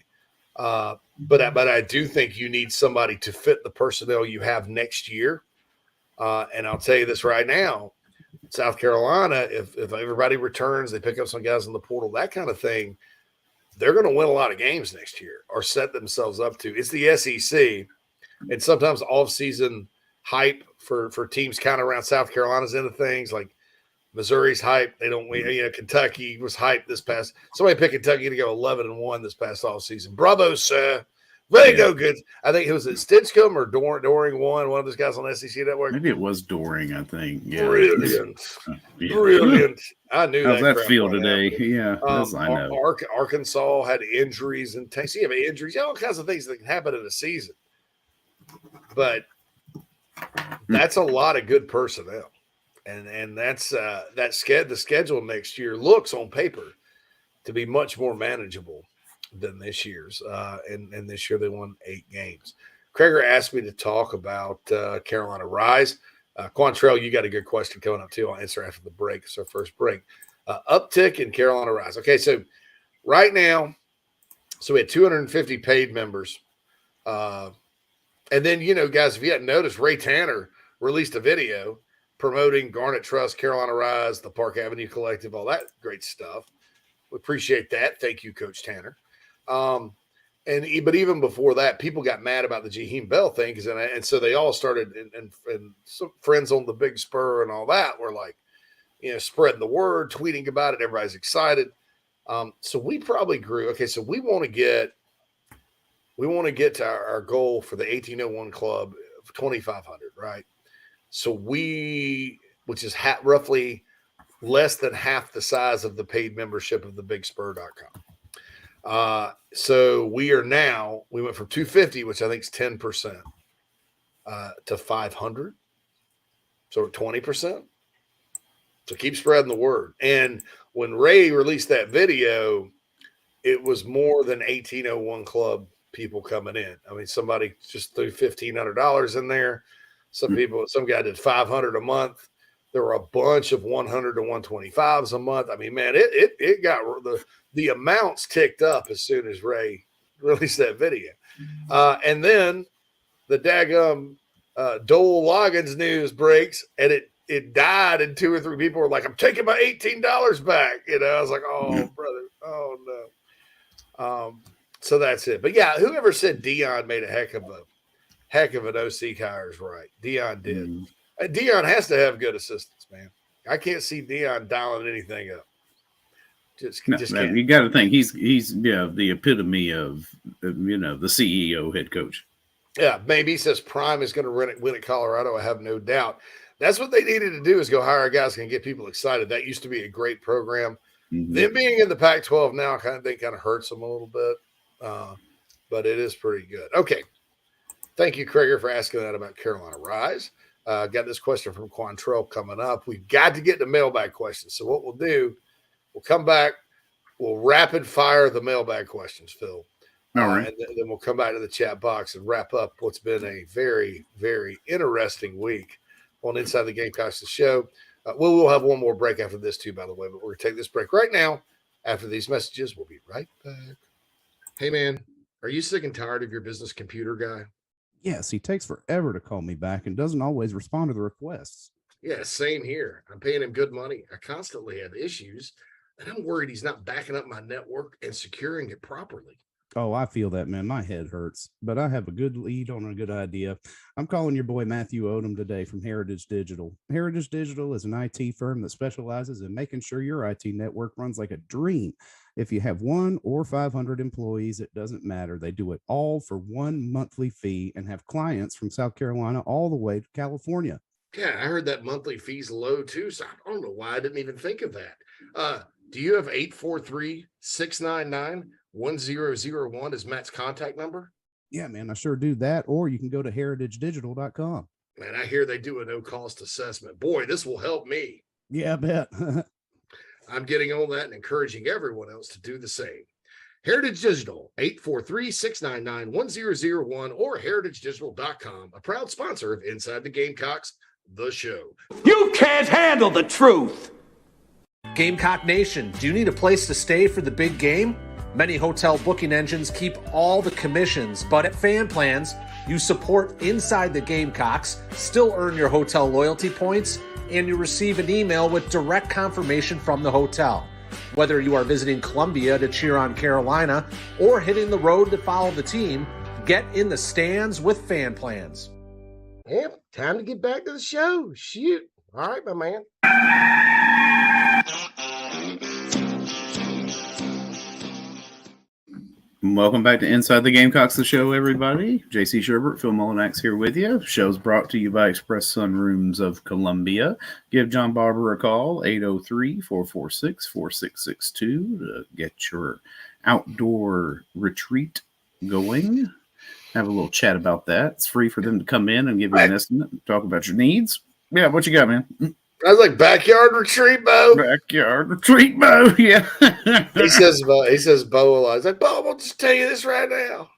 But I do think you need somebody to fit the personnel you have next year. And I'll tell you this right now, South Carolina, if everybody returns, they pick up some guys in the portal, that kind of thing, they're going to win a lot of games next year or set themselves up to. It's the SEC, and sometimes off-season hype for teams kind of around South Carolina's into things, like Missouri's hype. They don't win. Kentucky was hyped this past. Somebody picked Kentucky to go 11-1 this past off-season. Bravo, sir. Way to go, good. I think it was Stinchcomb or Doring one of those guys on SEC Network. Maybe it was Doring, I think. Yeah. Brilliant. Brilliant. I knew How's that feel right today? now. Yeah, I know. Arkansas had injuries and Tennessee have injuries. All kinds of things that can happen in a season. But that's a lot of good personnel. And that's the schedule next year looks on paper to be much more manageable than this year's. And this year they won 8 games. Krager asked me to talk about Carolina Rise. Quantrell, you got a good question coming up too. I'll answer after the break. It's our first break. Uptick in Carolina Rise. Okay, so right now, we had 250 paid members. And then, guys, if you hadn't noticed, Ray Tanner released a video promoting Garnet Trust, Carolina Rise, the Park Avenue Collective, all that great stuff. We appreciate that. Thank you, Coach Tanner. But even before that, people got mad about the Jaheim Bell thing, and so they all started, and some friends on the Big Spur and all that were like, spreading the word, tweeting about it. Everybody's excited. So we probably grew. Okay, so we want to get to our goal for the 1801 club of 2,500, right? So which is roughly less than half the size of the paid membership of the BigSpur.com. So we went from 250, which I think is 10%, to 500. So we're 20%. So keep spreading the word. And when Ray released that video, it was more than 1801 club people coming in. I mean, somebody just threw $1,500 in there. Some guy did 500 a month. There were a bunch of 100 to 125s a month. I mean, man, it got the amounts ticked up as soon as Ray released that video. And then the daggum Dole Loggins news breaks, and it died, and 2 or 3 people were like, I'm taking my $18 back. I was like, oh, brother, oh, no. So that's it. But, yeah, whoever said Dion made a heck of an OC hire is right. Dion did. Dion has to have good assistants, man. I can't see Dion dialing anything up. Just can't. You got to think he's the epitome of the CEO head coach. Yeah, maybe he says Prime is going to win at Colorado. I have no doubt. That's what they needed to do, is go hire guys who can get people excited. That used to be a great program. Them being in the Pac-12 now, kind of hurts them a little bit, but it is pretty good. Okay, thank you, Krager, for asking that about Carolina Rise. Got this question from Quantrell coming up. We've got to get to mailbag questions. So what we'll do, we'll come back, we'll rapid fire the mailbag questions, Phil. All right. And then we'll come back to the chat box and wrap up what's been a very, very interesting week on Inside the Gamecocks, the show. We'll have one more break after this too, by the way, but we're going to take this break right now. After these messages, we'll be right back. Hey, man, are you sick and tired of your business computer guy? Yes, he takes forever to call me back and doesn't always respond to the requests. Yeah, same here. I'm paying him good money. I constantly have issues, and I'm worried he's not backing up my network and securing it properly. Oh, I feel that, man. My head hurts, but I have a good lead on a good idea. I'm calling your boy Matthew Odom today from Heritage Digital. Heritage Digital is an IT firm that specializes in making sure your IT network runs like a dream. If you have 1 or 500 employees, it doesn't matter. They do it all for one monthly fee and have clients from South Carolina all the way to California. Yeah, I heard that monthly fee's low too, so I don't know why I didn't even think of that. Do you have 843-699-1001 as Matt's contact number? Yeah, man, I sure do that. Or you can go to heritagedigital.com. Man, I hear they do a no-cost assessment. Boy, this will help me. Yeah, I bet. I'm getting on that and encouraging everyone else to do the same. Heritage Digital, 843-699-1001 or heritagedigital.com, a proud sponsor of Inside the Gamecocks, the show. You can't handle the truth. Gamecock Nation, do you need a place to stay for the big game? Many hotel booking engines keep all the commissions, but at Fan Plans, you support Inside the Gamecocks, still earn your hotel loyalty points, and you receive an email with direct confirmation from the hotel. Whether you are visiting Columbia to cheer on Carolina or hitting the road to follow the team, get in the stands with Fan Plans. Yep, time to get back to the show. Shoot. All right, my man. Welcome back to Inside the Gamecocks, the show, everybody. JC Sherbert, Phil Mullinax here with you. Show's brought to you by Express Sunrooms of Columbia. Give John Barbour a call, 803-446-4662 to get your outdoor retreat going. Have a little chat about that. It's free for them to come in and give you an estimate and talk about your needs. Yeah, what you got, man? I was like, backyard retreat, Bo. Backyard retreat, Bo. Yeah. He says Bo a lot. He's like, Bo, I'll just tell you this right now.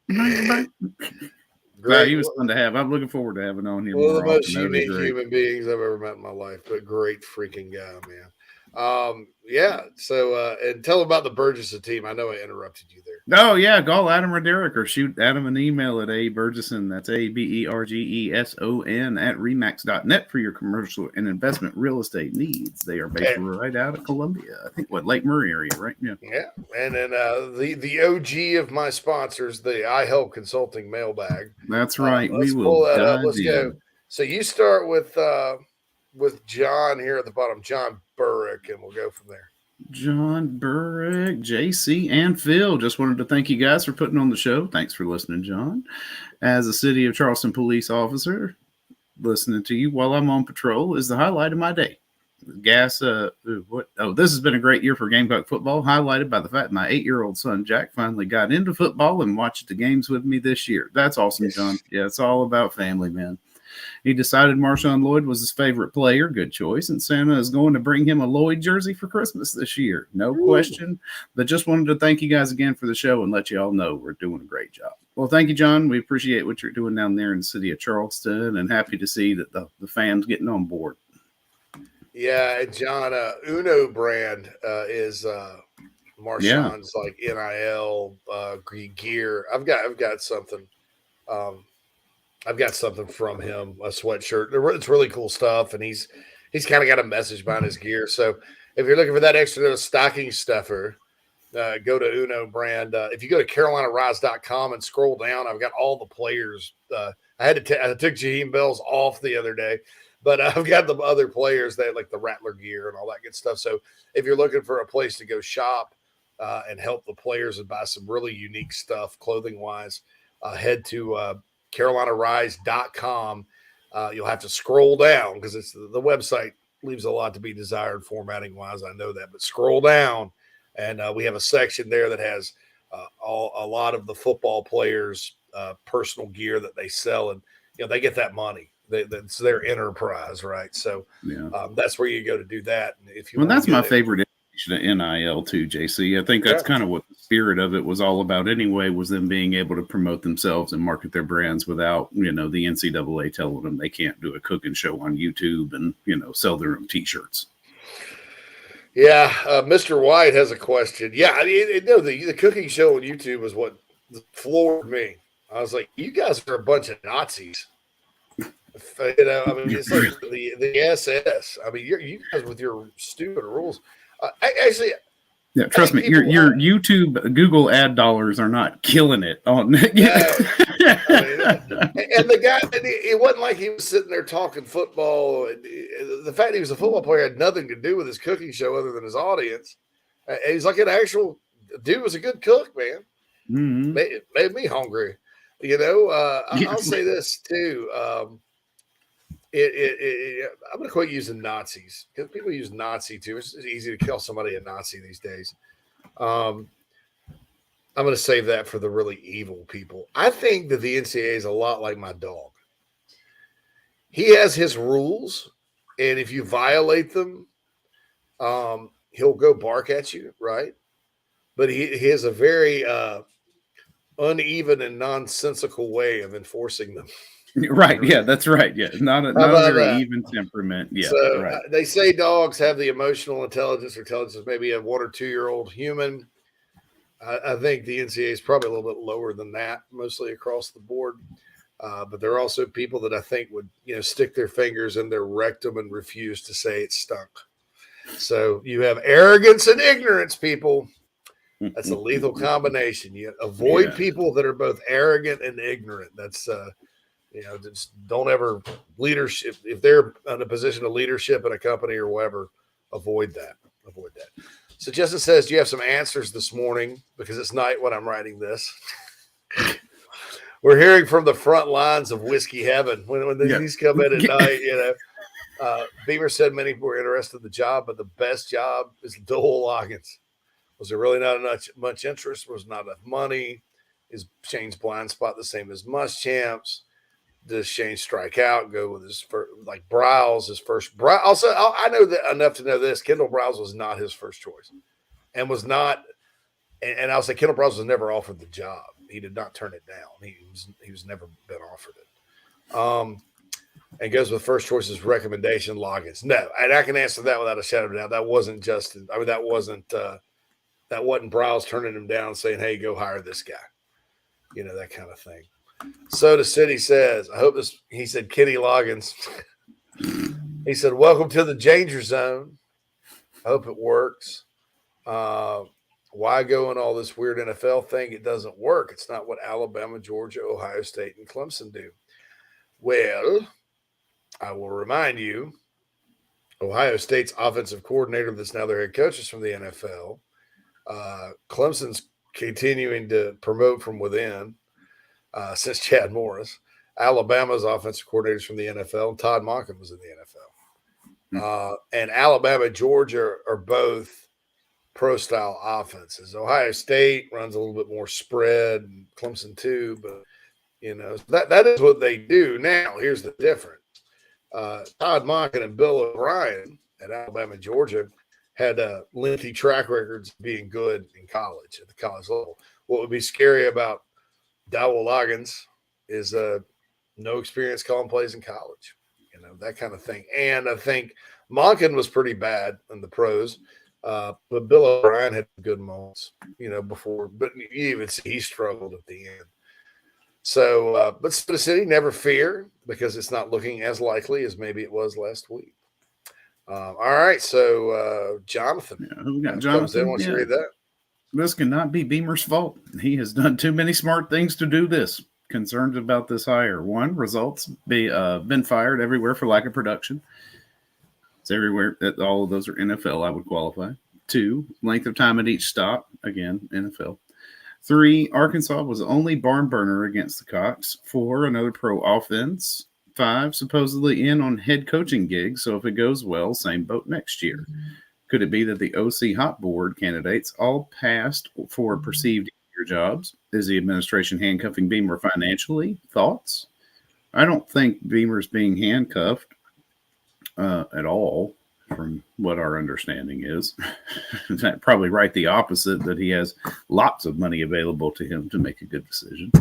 Great. He was fun to have. I'm looking forward to having on here. One of the most unique human beings I've ever met in my life, but great freaking guy, man. Yeah. So, and tell him about the Burgesson team. I know I interrupted you there. Oh, yeah. Call Adam Roderick or shoot Adam an email at abergeson. That's ABERGESON at remax.net for your commercial and investment real estate needs. They are based right out of Columbia. I think Lake Murray area, right? Yeah. Yeah. And then the OG of my sponsors, the I Help Consulting Mailbag. That's right. Let's pull that up. Let's go. So you start with John here at the bottom, John Burrick, and we'll go from there. John Burrick, JC, and Phil. Just wanted to thank you guys for putting on the show. Thanks for listening, John. As a City of Charleston police officer, listening to you while I'm on patrol is the highlight of my day. This has been a great year for Gamecock football, highlighted by the fact my 8-year-old son, Jack, finally got into football and watched the games with me this year. That's awesome, John. Yeah, it's all about family, man. He decided Marshawn Lloyd was his favorite player. Good choice. And Santa is going to bring him a Lloyd jersey for Christmas this year. No question. But just wanted to thank you guys again for the show and let you all know we're doing a great job. Well, thank you, John. We appreciate what you're doing down there in the city of Charleston and happy to see that the fans getting on board. Yeah, John, Uno brand is Marshawn's like NIL gear. I've got something. I've got something from him, a sweatshirt. It's really cool stuff, and he's kind of got a message behind his gear. So if you're looking for that extra little stocking stuffer, go to Uno brand. If you go to CarolinaRise.com and scroll down, I've got all the players. I took Jaheim Bell's off the other day, but I've got the other players that like the Rattler gear and all that good stuff. So if you're looking for a place to go shop and help the players and buy some really unique stuff clothing wise, head to CarolinaRise.com. You'll have to scroll down because it's the website leaves a lot to be desired formatting wise. I know that, but scroll down And we have a section there that has a lot of the football players' personal gear that they sell, and they get that money. That's their enterprise, right? So that's where you go to do that. And if you that's my favorite iteration of NIL too, JC. I think that's kind of what the spirit of it was all about anyway, was them being able to promote themselves and market their brands without, the NCAA telling them they can't do a cooking show on YouTube and, sell their own T-shirts. Yeah, Mr. White has a question. Yeah, the cooking show on YouTube was what floored me. I was like, you guys are a bunch of Nazis. It's like the SS. I mean, you guys with your stupid rules. Actually, yeah, trust me, your YouTube Google ad dollars are not killing it on. And the guy, it wasn't like he was sitting there talking football. The fact he was a football player had nothing to do with his cooking show other than his audience. He's like an actual dude. Was a good cook, man. Mm-hmm. Made me hungry. I'll say this too. I'm going to quit using Nazis because people use Nazi too. It's easy to call somebody a Nazi these days. I'm going to save that for the really evil people. I think that the NCAA is a lot like my dog. He has his rules, and if you violate them, he'll go bark at you, right? But he has a very uneven and nonsensical way of enforcing them. Right. Yeah, that's right. Yeah. Not a very even temperament. Yeah. So right. They say dogs have the emotional intelligence or intelligence of maybe a 1 or 2 year old human. I think the NCAA is probably a little bit lower than that, mostly across the board. But there are also people that I think would, stick their fingers in their rectum and refuse to say it stunk. So you have arrogance and ignorance, people. That's a lethal combination. You avoid people that are both arrogant and ignorant. That's just don't ever leadership. If they're in a position of leadership in a company or whatever, avoid that. So Justin says, do you have some answers this morning? Because it's night when I'm writing this. We're hearing from the front lines of whiskey heaven when these come in at night. Beamer said many people were interested in the job, but the best job is Dole Loggins. Was there really not much interest? Was not enough money? Is Shane's blind spot the same as Muschamp's? Does Shane strike out? Go with his first, like Browse, his first. Also, I know that enough to know this. Kendall Browse was not his first choice, and was not. And I'll say Kendall Browse was never offered the job. He did not turn it down. He was never been offered it. And goes with first choice's recommendation, Loggins. No, and I can answer that without a shadow of a doubt. That wasn't Justin. I mean, that wasn't Browse turning him down, saying, "Hey, go hire this guy." That kind of thing. Soda City says, I hope this, he said, Kenny Loggins. He said, welcome to the danger zone. I hope it works. Why go in all this weird NFL thing? It doesn't work. It's not what Alabama, Georgia, Ohio State, and Clemson do. Well, I will remind you, Ohio State's offensive coordinator that's now their head coach is from the NFL. Clemson's continuing to promote from within. Since Chad Morris, Alabama's offensive coordinators from the NFL, and Todd Monken was in the NFL. And Alabama, Georgia are both pro-style offenses. Ohio State runs a little bit more spread, and Clemson too, but that is what they do. Now, here's the difference. Todd Monken and Bill O'Brien at Alabama, Georgia had lengthy track records being good in college, at the college level. What would be scary about Dowell Loggins is no experience calling plays in college, that kind of thing. And I think Monken was pretty bad in the pros, but Bill O'Brien had good moments, before. But you even see he struggled at the end. So, but Soda City, never fear, because it's not looking as likely as maybe it was last week. All right, so Jonathan, who got Jonathan? Wants to read that. This cannot be Beamer's fault. He has done too many smart things to do this. Concerns about this hire. 1, results been fired everywhere for lack of production. It's everywhere. All of those are NFL, I would qualify. 2, length of time at each stop. Again, NFL. 3, Arkansas was the only barn burner against the Cocks. 4, another pro offense. 5, supposedly in on head coaching gigs. So if it goes well, same boat next year. Could it be that the OC hot board candidates all passed for perceived easier jobs? Is the administration handcuffing Beamer financially? Thoughts? I don't think Beamer's being handcuffed at all, from what our understanding is. Probably right the opposite, that he has lots of money available to him to make a good decision.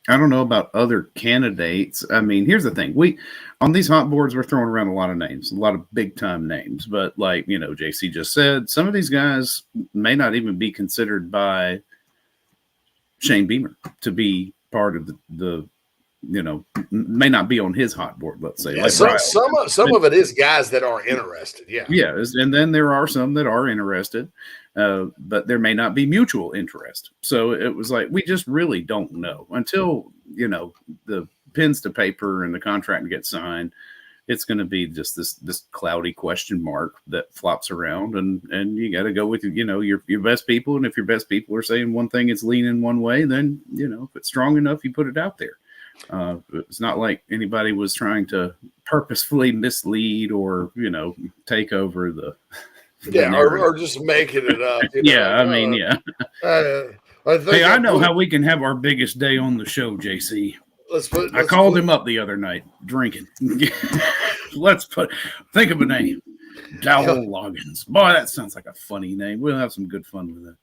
I don't know about other candidates. I mean, here's the thing. On these hot boards, we're throwing around a lot of names, a lot of big time names. But like, JC just said, some of these guys may not even be considered by Shane Beamer to be part of the may not be on his hot board, let's say. Yeah, like some of it is guys that are interested. Yeah. Yes. And then there are some that are interested. But there may not be mutual interest. So it was like, we just really don't know until, the pens to paper and the contract gets signed. It's going to be just this cloudy question mark that flops around, and you got to go with, your best people. And if your best people are saying one thing, it's leaning one way, then, if it's strong enough, you put it out there. It's not like anybody was trying to purposefully mislead or, take over the or just making it up. I know how we can have our biggest day on the show, JC. I called him up the other night drinking. Think of a name. Dowell Loggins. Boy, that sounds like a funny name. We'll have some good fun with it.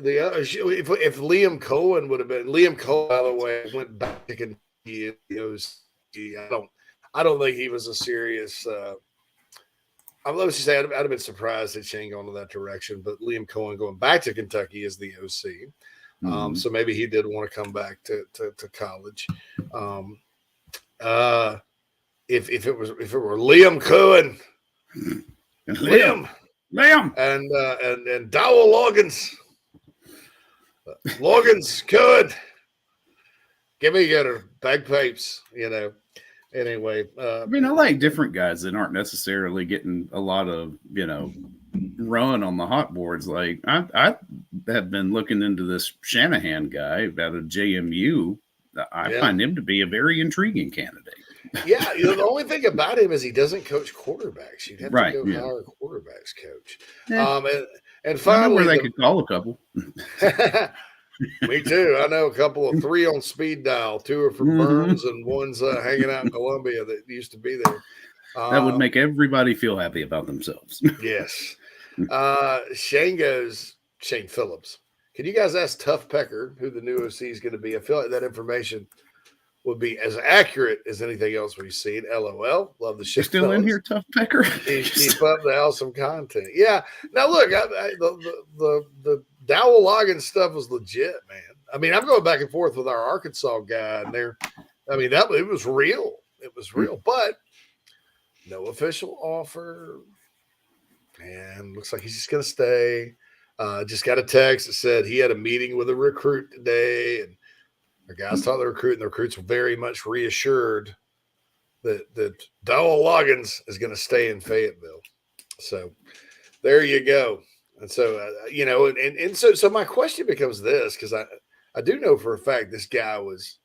If Liam Cohen would have been Liam Cohen, by the way, went back to Kentucky. I don't think he was a serious. Let's just say I'd have been surprised that Shane gone in that direction, but Liam Cohen going back to Kentucky is the OC. So maybe he did want to come back to college. If it were Liam Cohen, Liam, and Dowell Loggins, Cohen, give me your bagpipes, Anyway, I like different guys that aren't necessarily getting a lot of, run on the hot boards. Like I have been looking into this Shanahan guy out of JMU. I find him to be a very intriguing candidate. Yeah, the only thing about him is he doesn't coach quarterbacks. You'd have to go hire a quarterbacks coach. Yeah. And finally, where they could call a couple. Me too. I know a couple of 3 on speed dial. 2 are from Burns, and one's hanging out in Columbia that used to be there. That would make everybody feel happy about themselves. Yes. Shane Phillips. Can you guys ask Tough Pecker who the new OC is going to be? I feel like that information would be as accurate as anything else we've seen. LOL. Love the shit. You're still in here, Tough Pecker? Keep up the awesome content. Yeah. Now, look, the Dowell Loggins stuff was legit, man. I mean, I'm going back and forth with our Arkansas guy, and it was real. It was real, but no official offer. And looks like he's just going to stay. Just got a text that said he had a meeting with a recruit today, and the guys talked to the recruit, and the recruits were very much reassured that Dowell Loggins is going to stay in Fayetteville. So there you go. And so, so my question becomes this, because I do know for a fact this guy was,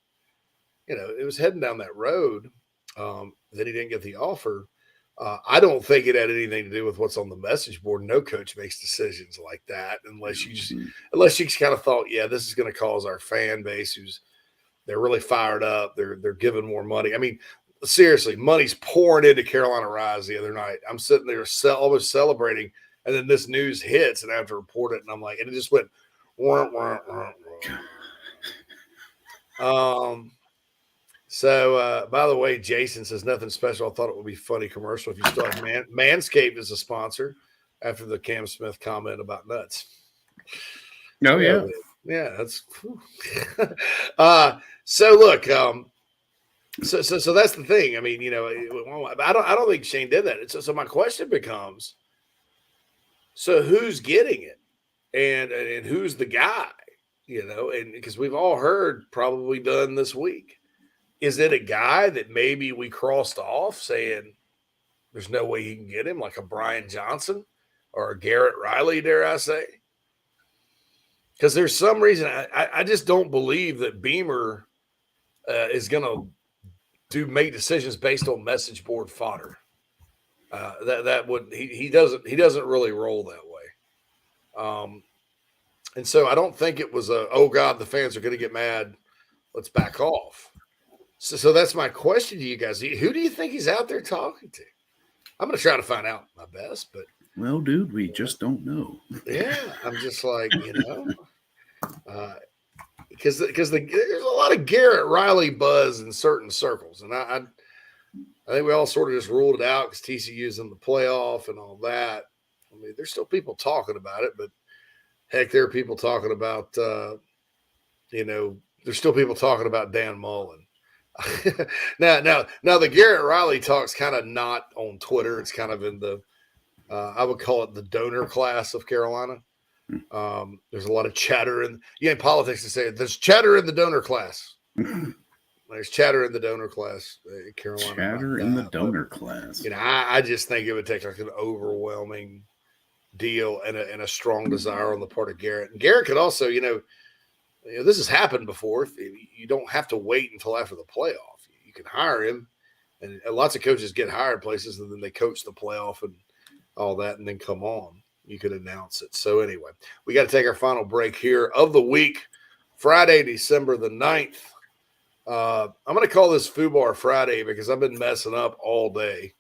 it was heading down that road. Then he didn't get the offer. I don't think it had anything to do with what's on the message board. No coach makes decisions like that unless you just kind of thought, yeah, this is going to cause our fan base they're really fired up. They're giving more money. I mean, seriously, money's pouring into Carolina Rise the other night. I'm sitting there almost celebrating. And then this news hits, and I have to report it, and I'm like, and it just went, wah, wah, wah, wah. So, by the way, Jason says nothing special. I thought it would be a funny commercial if you still have Manscaped as a sponsor after the Cam Smith comment about nuts. Oh, yeah. Yeah, that's so look, so that's the thing. I mean, I don't think Shane did that. So my question becomes, so who's getting it, and who's the guy, and because we've all heard probably done this week, is it a guy that maybe we crossed off saying there's no way he can get him, like a Brian Johnson or a Garrett Riley, dare I say? Because there's some reason I just don't believe that Beamer is going to make decisions based on message board fodder. He doesn't really roll that way. And so I don't think it was oh God, the fans are going to get mad. Let's back off. So that's my question to you guys. Who do you think he's out there talking to? I'm going to try to find out my best, but well, dude, we just don't know. Yeah, I'm just like, because there's a lot of Garrett Riley buzz in certain circles, and I think we all sort of just ruled it out because TCU's in the playoff and all that. I mean, there's still people talking about it, but heck, there are people talking about, there's still people talking about Dan Mullen. Now, the Garrett Riley talk's kind of not on Twitter. It's kind of in the, I would call it the donor class of Carolina. There's a lot of chatter in politics to say there's chatter in the donor class. There's chatter in the donor class, Carolina. Chatter in the donor class. I just think it would take like an overwhelming deal and a strong desire on the part of Garrett. And Garrett could also, this has happened before. You don't have to wait until after the playoff. You can hire him, and lots of coaches get hired places, and then they coach the playoff and all that, and then come on. You could announce it. So anyway, we got to take our final break here of the week, Friday, December the 9th. I'm going to call this FUBAR Friday because I've been messing up all day.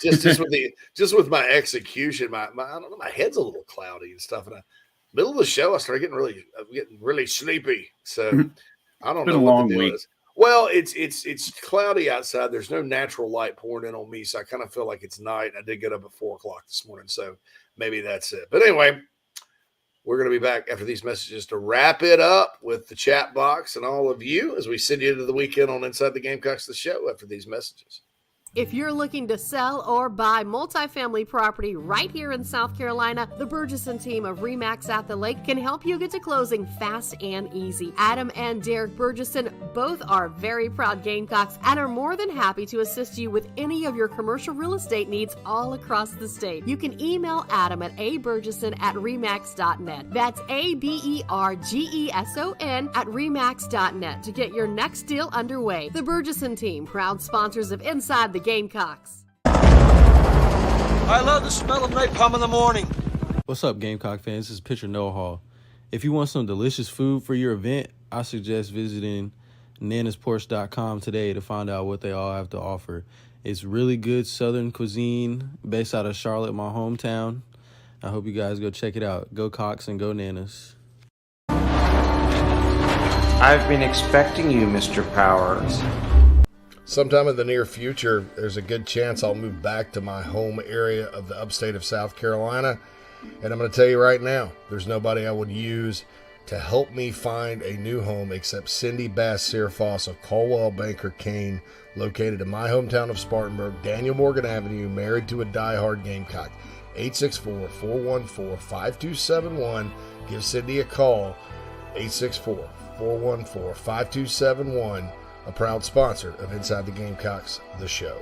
just with my execution, my I don't know, my head's a little cloudy and stuff. And middle of the show, I started getting really sleepy. So I don't know what the deal is. Well, it's cloudy outside. There's no natural light pouring in on me, so I kind of feel like it's night. I did get up at 4:00 this morning, so maybe that's it. But anyway, we're going to be back after these messages to wrap it up with the chat box and all of you as we send you into the weekend on Inside the Gamecocks, the show, after these messages. If you're looking to sell or buy multifamily property right here in South Carolina, the Burgesson team of RE/MAX at the Lake can help you get to closing fast and easy. Adam and Derek Burgesson both are very proud Gamecocks and are more than happy to assist you with any of your commercial real estate needs all across the state. You can email Adam at aburgesson@remax.net. That's ABERGESON at remax.net to get your next deal underway. The Burgesson team, proud sponsors of Inside the Gamecocks. I love the smell of napalm in the morning. What's up, Gamecock fans? This is Pitcher Noah Hall. If you want some delicious food for your event, I suggest visiting nanasporch.com today to find out what they all have to offer. It's really good Southern cuisine based out of Charlotte, my hometown. I hope you guys go check it out. Go Cox and go Nanas. I've been expecting you, Mr. Powers. Sometime in the near future, there's a good chance I'll move back to my home area of the upstate of South Carolina. And I'm going to tell you right now, there's nobody I would use to help me find a new home except Cindy Bass-Searfoss of Caldwell Banker Kane, located in my hometown of Spartanburg, Daniel Morgan Avenue, married to a diehard Gamecock. 864-414-5271. Give Cindy a call. 864-414-5271. A proud sponsor of Inside the Gamecocks, the show.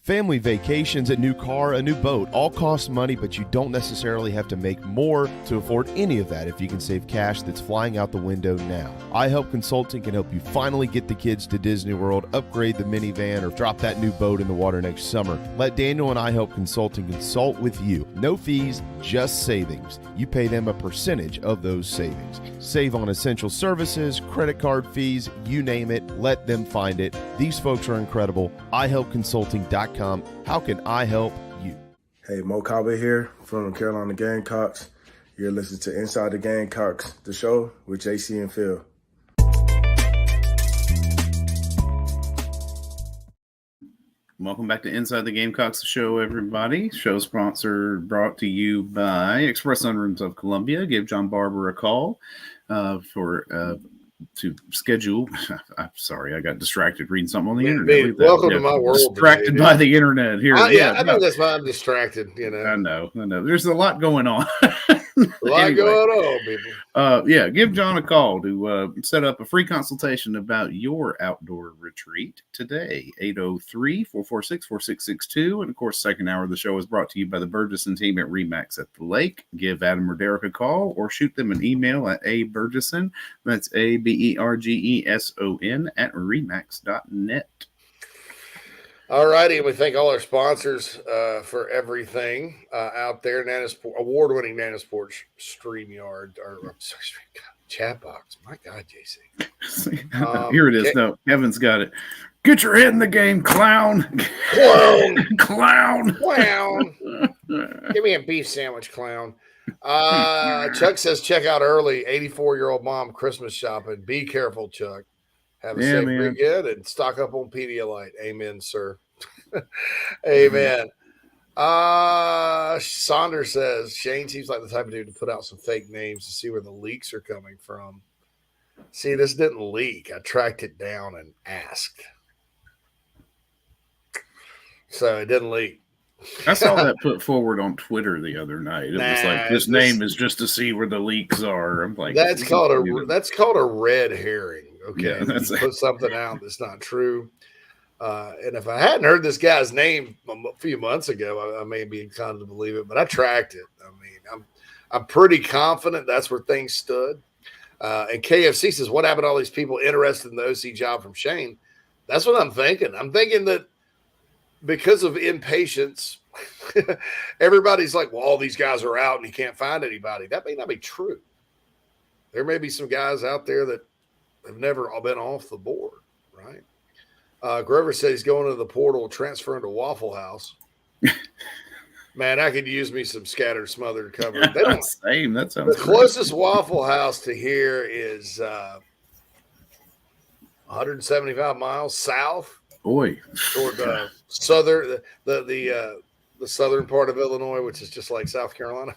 Family vacations, a new car, a new boat, all cost money, but you don't necessarily have to make more to afford any of that if you can save cash that's flying out the window now. iHelp Consulting can help you finally get the kids to Disney World, upgrade the minivan, or drop that new boat in the water next summer. Let Daniel and iHelp Consulting consult with you. No fees, just savings. You pay them a percentage of those savings. Save on essential services, credit card fees, you name it, let them find it. These folks are incredible. iHelpConsulting.com. How can I help you? Hey, Mo Cowboy here from the Carolina Gamecocks. You're listening to Inside the Gamecocks, the show with JC and Phil. Welcome back to Inside the Gamecocks, the show, everybody. Show sponsor brought to you by Express Sunrooms of Columbia. Give John Barbour a call to schedule. I'm sorry, I got distracted reading something on the internet. Welcome to my world. Distracted by the internet here. I know that's why I'm distracted. I know. There's a lot going on. Going on, people. Yeah, give John a call to set up a free consultation about your outdoor retreat today. 803-446-4662. And of course, second hour of the show is brought to you by the Burgesson team at Remax at the Lake. Give Adam or Derek a call or shoot them an email at aburgesson. That's ABERGESON at remax.net. All righty. We thank all our sponsors for everything out there. Award-winning Nanosport StreamYard, or sorry, chat box. My God, JC. Here it is. No, Kevin's got it. Get your head in the game, clown. Clown. Clown. Clown. Give me a beef sandwich, clown. Chuck says check out early. 84-year-old mom Christmas shopping. Be careful, Chuck. Have a safe weekend and stock up on Pedialyte. Amen, sir. Amen. Saunders says Shane seems like the type of dude to put out some fake names to see where the leaks are coming from. See, this didn't leak. I tracked it down and asked. So it didn't leak. I saw that put forward on Twitter the other night. It was like this name is just to see where the leaks are. I'm like, that's called a red herring. Okay, Yeah, you put something out that's not true. And if I hadn't heard this guy's name a few months ago, I may be inclined to believe it. But I tracked it. I mean, I'm pretty confident that's where things stood. And KFC says, "What happened to all these people interested in the OC job from Shane?" That's what I'm thinking. I'm thinking that because of impatience, everybody's like, "Well, all these guys are out, and he can't find anybody." That may not be true. There may be some guys out there that have never been off the board, right? Grover said he's going to the portal, transferring to Waffle House. Man, I could use me some scattered, smothered cover. They don't. Same. That sounds. The closest Waffle House to here is 175 miles south. Boy, toward the southern part of Illinois, which is just like South Carolina.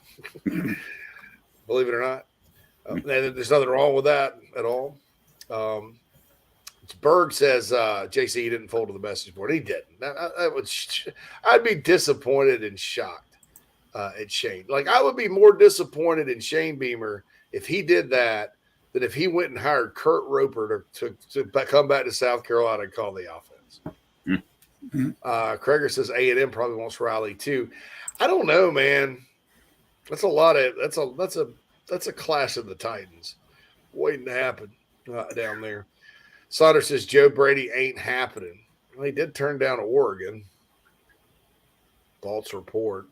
Believe it or not, there's nothing wrong with that at all. Berg says JC didn't fold to the message board. He didn't. I'd be disappointed and shocked at Shane. Like, I would be more disappointed in Shane Beamer if he did that than if he went and hired Kurt Roper to come back to South Carolina and call the offense. Kreger says A&M probably wants Riley too. I don't know, man. That's a lot of that's a clash of the Titans waiting to happen down there. Sauter says Joe Brady ain't happening. Well, he did turn down Oregon. False report.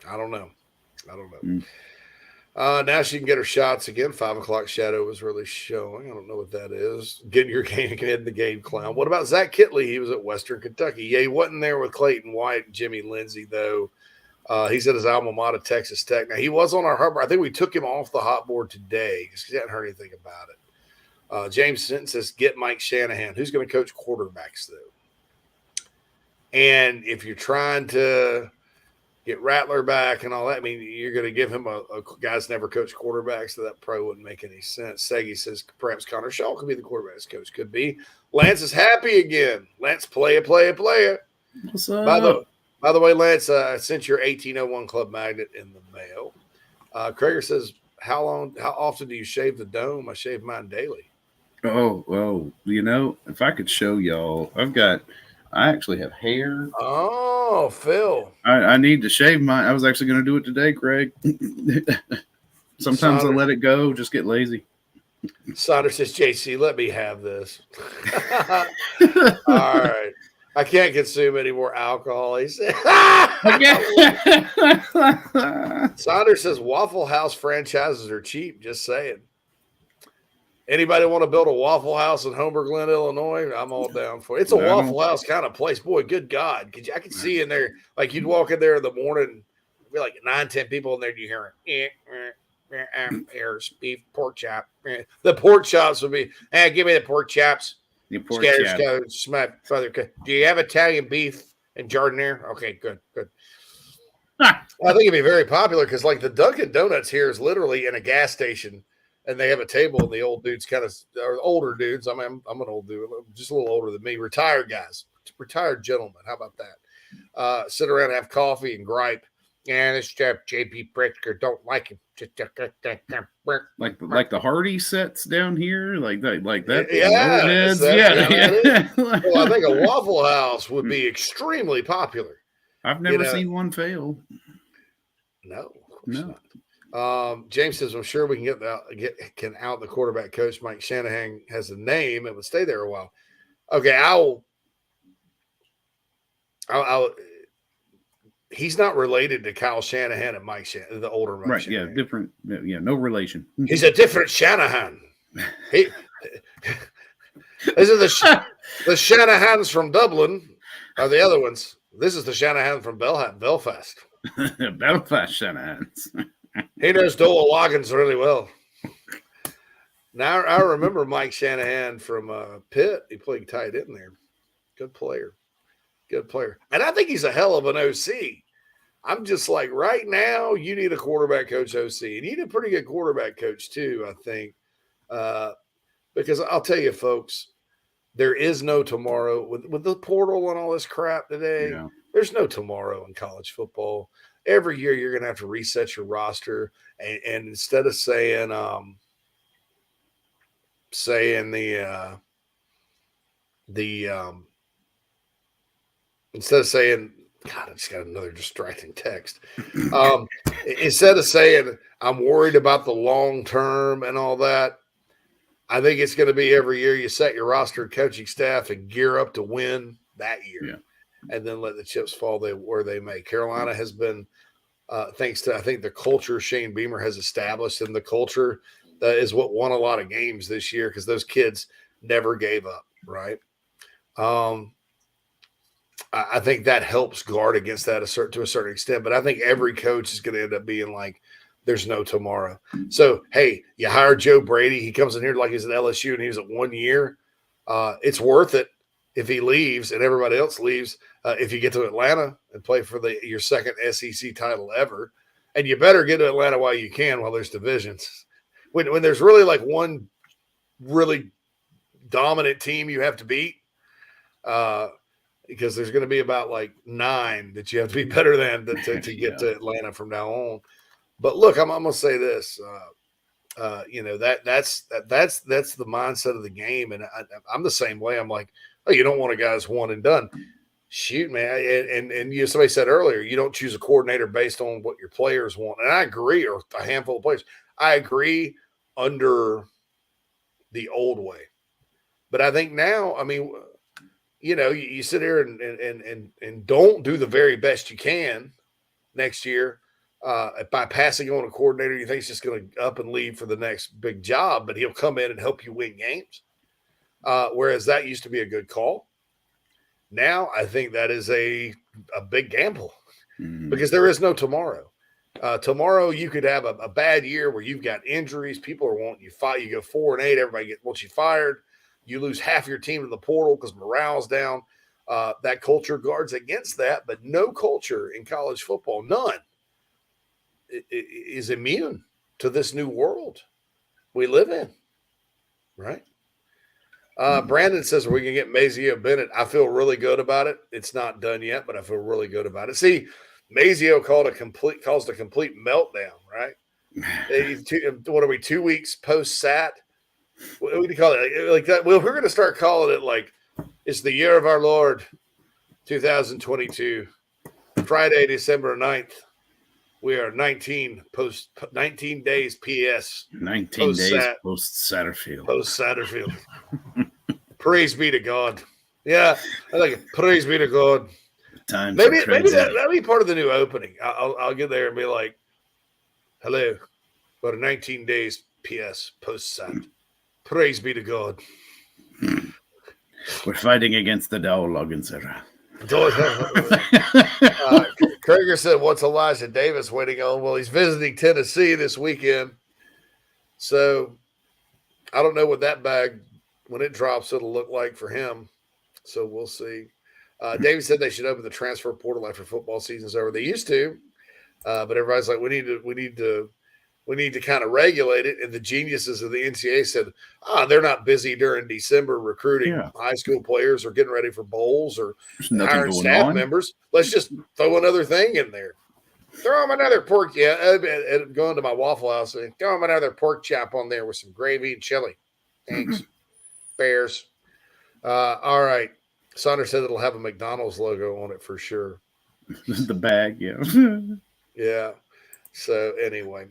I don't know. Now she can get her shots again. 5 o'clock shadow was really showing. I don't know what that is. Getting your game in the game, clown. What about Zach Kitley? He was at Western Kentucky. Yeah, he wasn't there with Clayton White and Jimmy Lindsey, though. He's at his alma mater, Texas Tech. Now, he was on our hub. I think we took him off the hot board today because he hadn't heard anything about it. James Sinton says, get Mike Shanahan. Who's going to coach quarterbacks, though? And if you're trying to get Rattler back and all that, I mean, you're going to give him a guy's never coached quarterbacks, so that probably wouldn't make any sense. Segi says perhaps Connor Shaw could be the quarterback's coach. Could be. Lance is happy again. Lance, play it. What's up? By the way, Lance, I sent your 1801 Club magnet in the mail. Krager says, how often do you shave the dome? I shave mine daily. Oh, well, if I could show y'all, I actually have hair. Oh, Phil. I need to shave mine. I was actually going to do it today, Craig. Sometimes I let it go, just get lazy. Sauter says, JC, let me have this. All right. I can't consume any more alcohol. He said. Saunders says Waffle House franchises are cheap. Just saying. Anybody want to build a Waffle House in Homer Glen, Illinois? I'm all down for it. It's a Waffle House kind of place. Boy, good God. I could see in there, like you'd walk in there in the morning, be like 9-10 people in there, and you hear airs, beef, pork chop. The pork chops would be, hey, give me the pork chops. Do you have Italian beef and Jardiniere? Okay, good. I think it'd be very popular because, like, the Dunkin' Donuts here is literally in a gas station, and they have a table, and the old dudes or older dudes. I mean, I'm an old dude, just a little older than me. Retired guys, retired gentlemen. How about that? Sit around and have coffee and gripe Yeah, this JP Pritzker, don't like him. Like the Hardy sets down here, like that. Yeah. Well, I think a Waffle House would be extremely popular. I've never seen one fail. No, not. James says, "I'm sure we can get out the quarterback coach. Mike Shanahan has a name and would stay there a while." Okay, I'll. He's not related to Kyle Shanahan and Mike Shanahan, the older Mike Shanahan. Yeah, different. Yeah, no relation. He's a different Shanahan. These are the Shanahans from Dublin, are the other ones. This is the Shanahan from Belfast. Belfast Shanahans. He knows Doyle Loggins really well. Now I remember Mike Shanahan from Pitt. He played tight end there. Good player. And I think he's a hell of an OC. I'm just like, right now, you need a quarterback coach OC. And you need a pretty good quarterback coach, too, I think. Because I'll tell you, folks, there is no tomorrow. With the portal and all this crap today, there's no tomorrow in college football. Every year, you're going to have to reset your roster. And instead of saying instead of saying, God, I just got another distracting text. Instead of saying, I'm worried about the long term and all that, I think it's going to be every year you set your roster, coaching staff, and gear up to win that year. And then let the chips fall where they may. Carolina has been, thanks to, I think, the culture Shane Beamer has established, and the culture is what won a lot of games this year because those kids never gave up, right? I think that helps guard against that to a certain extent, but I think every coach is going to end up being like, there's no tomorrow. So, hey, you hire Joe Brady. He comes in here like he's at LSU and he's at 1 year. It's worth it if he leaves and everybody else leaves. If you get to Atlanta and play for your second SEC title ever, and you better get to Atlanta while you can, while there's divisions. When there's really like one really dominant team you have to beat, because there's going to be about like 9 that you have to be better than to get to Atlanta from now on. But look, I'm going to say this, that's the mindset of the game. And I'm the same way. I'm like, oh, you don't want a guy's one and done. Shoot, man. And somebody said earlier, you don't choose a coordinator based on what your players want. And I agree, or a handful of players. I agree under the old way. But I think now, I mean, you sit here and don't do the very best you can next year by passing on a coordinator you think is just going to up and leave for the next big job, but he'll come in and help you win games. Whereas that used to be a good call. Now I think that is a big gamble because there is no tomorrow. Tomorrow you could have a bad year where you've got injuries. People are wanting you fight. You go 4-8. Everybody wants you fired. You lose half your team in the portal because morale's down. That culture guards against that, but no culture in college football, none, is immune to this new world we live in, right? Brandon says, we can get Mazio Bennett. I feel really good about it. It's not done yet, but I feel really good about it. See, Mazio caused a complete meltdown, right? What are we, 2 weeks post-SAT? What do you call it? Like that? Well, we're going to start calling it like it's the year of our Lord, 2022, Friday, December 9th. We are 19 days PS. 19 days post Satterfield. Post Satterfield. Praise be to God. Yeah, I like it. Praise be to God. Maybe that'll be part of the new opening. I'll get there and be like, hello, we're 19 days PS post Sat. Praise be to God. We're fighting against the Dow Loggins era. Krager said, what's Elijah Davis waiting on? Well, he's visiting Tennessee this weekend. So I don't know what that bag, when it drops, it'll look like for him. So we'll see. David said they should open the transfer portal after football season's over. They used to, but everybody's like, we need to kind of regulate it. And the geniuses of the NCAA said, they're not busy during December recruiting high school players or getting ready for bowls or hiring staff members. Let's just throw another thing in there. Throw him another pork. Yeah, going to my Waffle House. Throw him another pork chop on there with some gravy and chili. Thanks, Bears. All right. Saunders said it'll have a McDonald's logo on it for sure. The bag, yeah. Yeah. So anyway,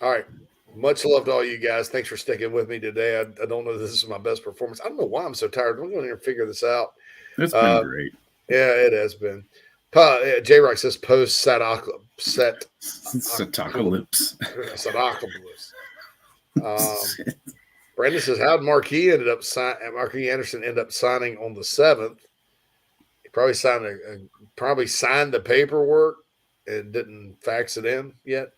all right. Much love to all you guys. Thanks for sticking with me today. I don't know if this is my best performance. I don't know why I'm so tired. We're going to figure this out. It's been great. Yeah, it has been. J-Rock says post Satacalypse. Brandon says, how did Marquis Anderson end up signing on the 7th? He probably signed the paperwork and didn't fax it in yet.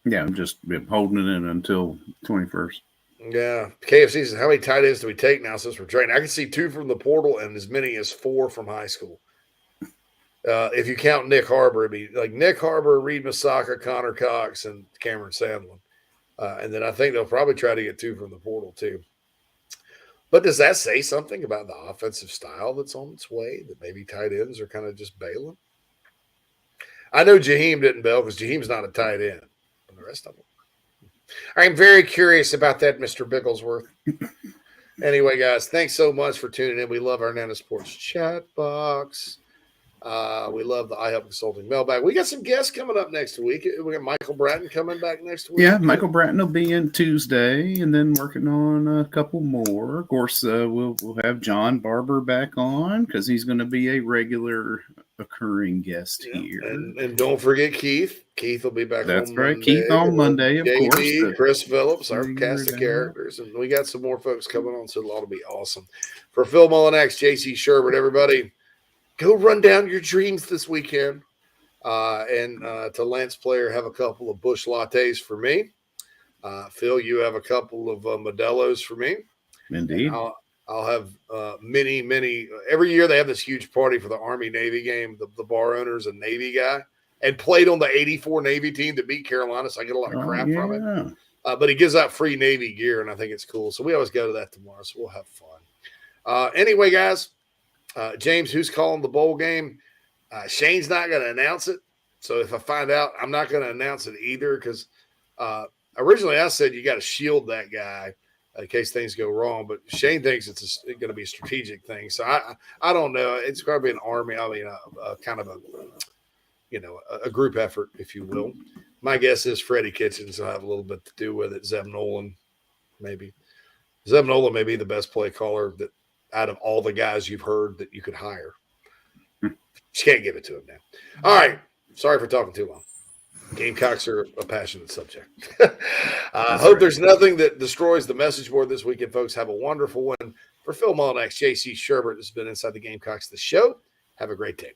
Yeah, I'm just been holding it in until 21st. Yeah. KFC says, how many tight ends do we take now since we're training? I can see 2 from the portal and as many as 4 from high school. If you count Nick Harbor, it'd be like Nick Harbor, Reed Masaka, Connor Cox, and Cameron Sandlin. And then I think they'll probably try to get 2 from the portal too. But does that say something about the offensive style that's on its way, that maybe tight ends are kind of just bailing? I know Jaheim didn't bail because Jaheim's not a tight end. But the rest of them. I'm very curious about that, Mr. Bigglesworth. Anyway, guys, thanks so much for tuning in. We love our Nana Sports chat box. We love the iHelp Consulting Mailbag. We got some guests coming up next week. We got Michael Bratton coming back next week. Yeah, Michael Bratton will be in Tuesday, and then working on a couple more. Of course, we'll have John Barbour back on because he's going to be a regular occurring guest here. And don't forget Keith. Keith will be back. That's on right. Monday. Keith on Monday, of JB, course. Chris Phillips, our cast of characters, and we got some more folks coming on, so it'll all be awesome. For Phil Mullinax, JC Sherbert, everybody. Go run down your dreams this weekend. And to Lance Player, have a couple of Busch lattes for me. Phil, you have a couple of Modelo's for me. Indeed. I'll have many. Every year they have this huge party for the Army-Navy game. The bar owner's a Navy guy and played on the 84 Navy team that beat Carolina, so I get a lot of crap from it. But he gives out free Navy gear, and I think it's cool. So we always go to that tomorrow, so we'll have fun. Anyway, guys. James, who's calling the bowl game? Shane's not going to announce it. So if I find out, I'm not going to announce it either because originally I said you got to shield that guy in case things go wrong. But Shane thinks it's going to be a strategic thing. So I don't know. It's going to be an army. I mean, a kind of a group effort, if you will. My guess is Freddie Kitchens will have a little bit to do with it. Zeb Nolan, maybe. Zeb Nolan may be the best play caller that out of all the guys you've heard that you could hire. Just can't give it to him now. All right. Sorry for talking too long. Gamecocks are a passionate subject. I hope there's nothing that destroys the message board this weekend, folks. Have a wonderful one. For Phil Mullinax, JC Sherbert, this has been Inside the Gamecocks, the show. Have a great day.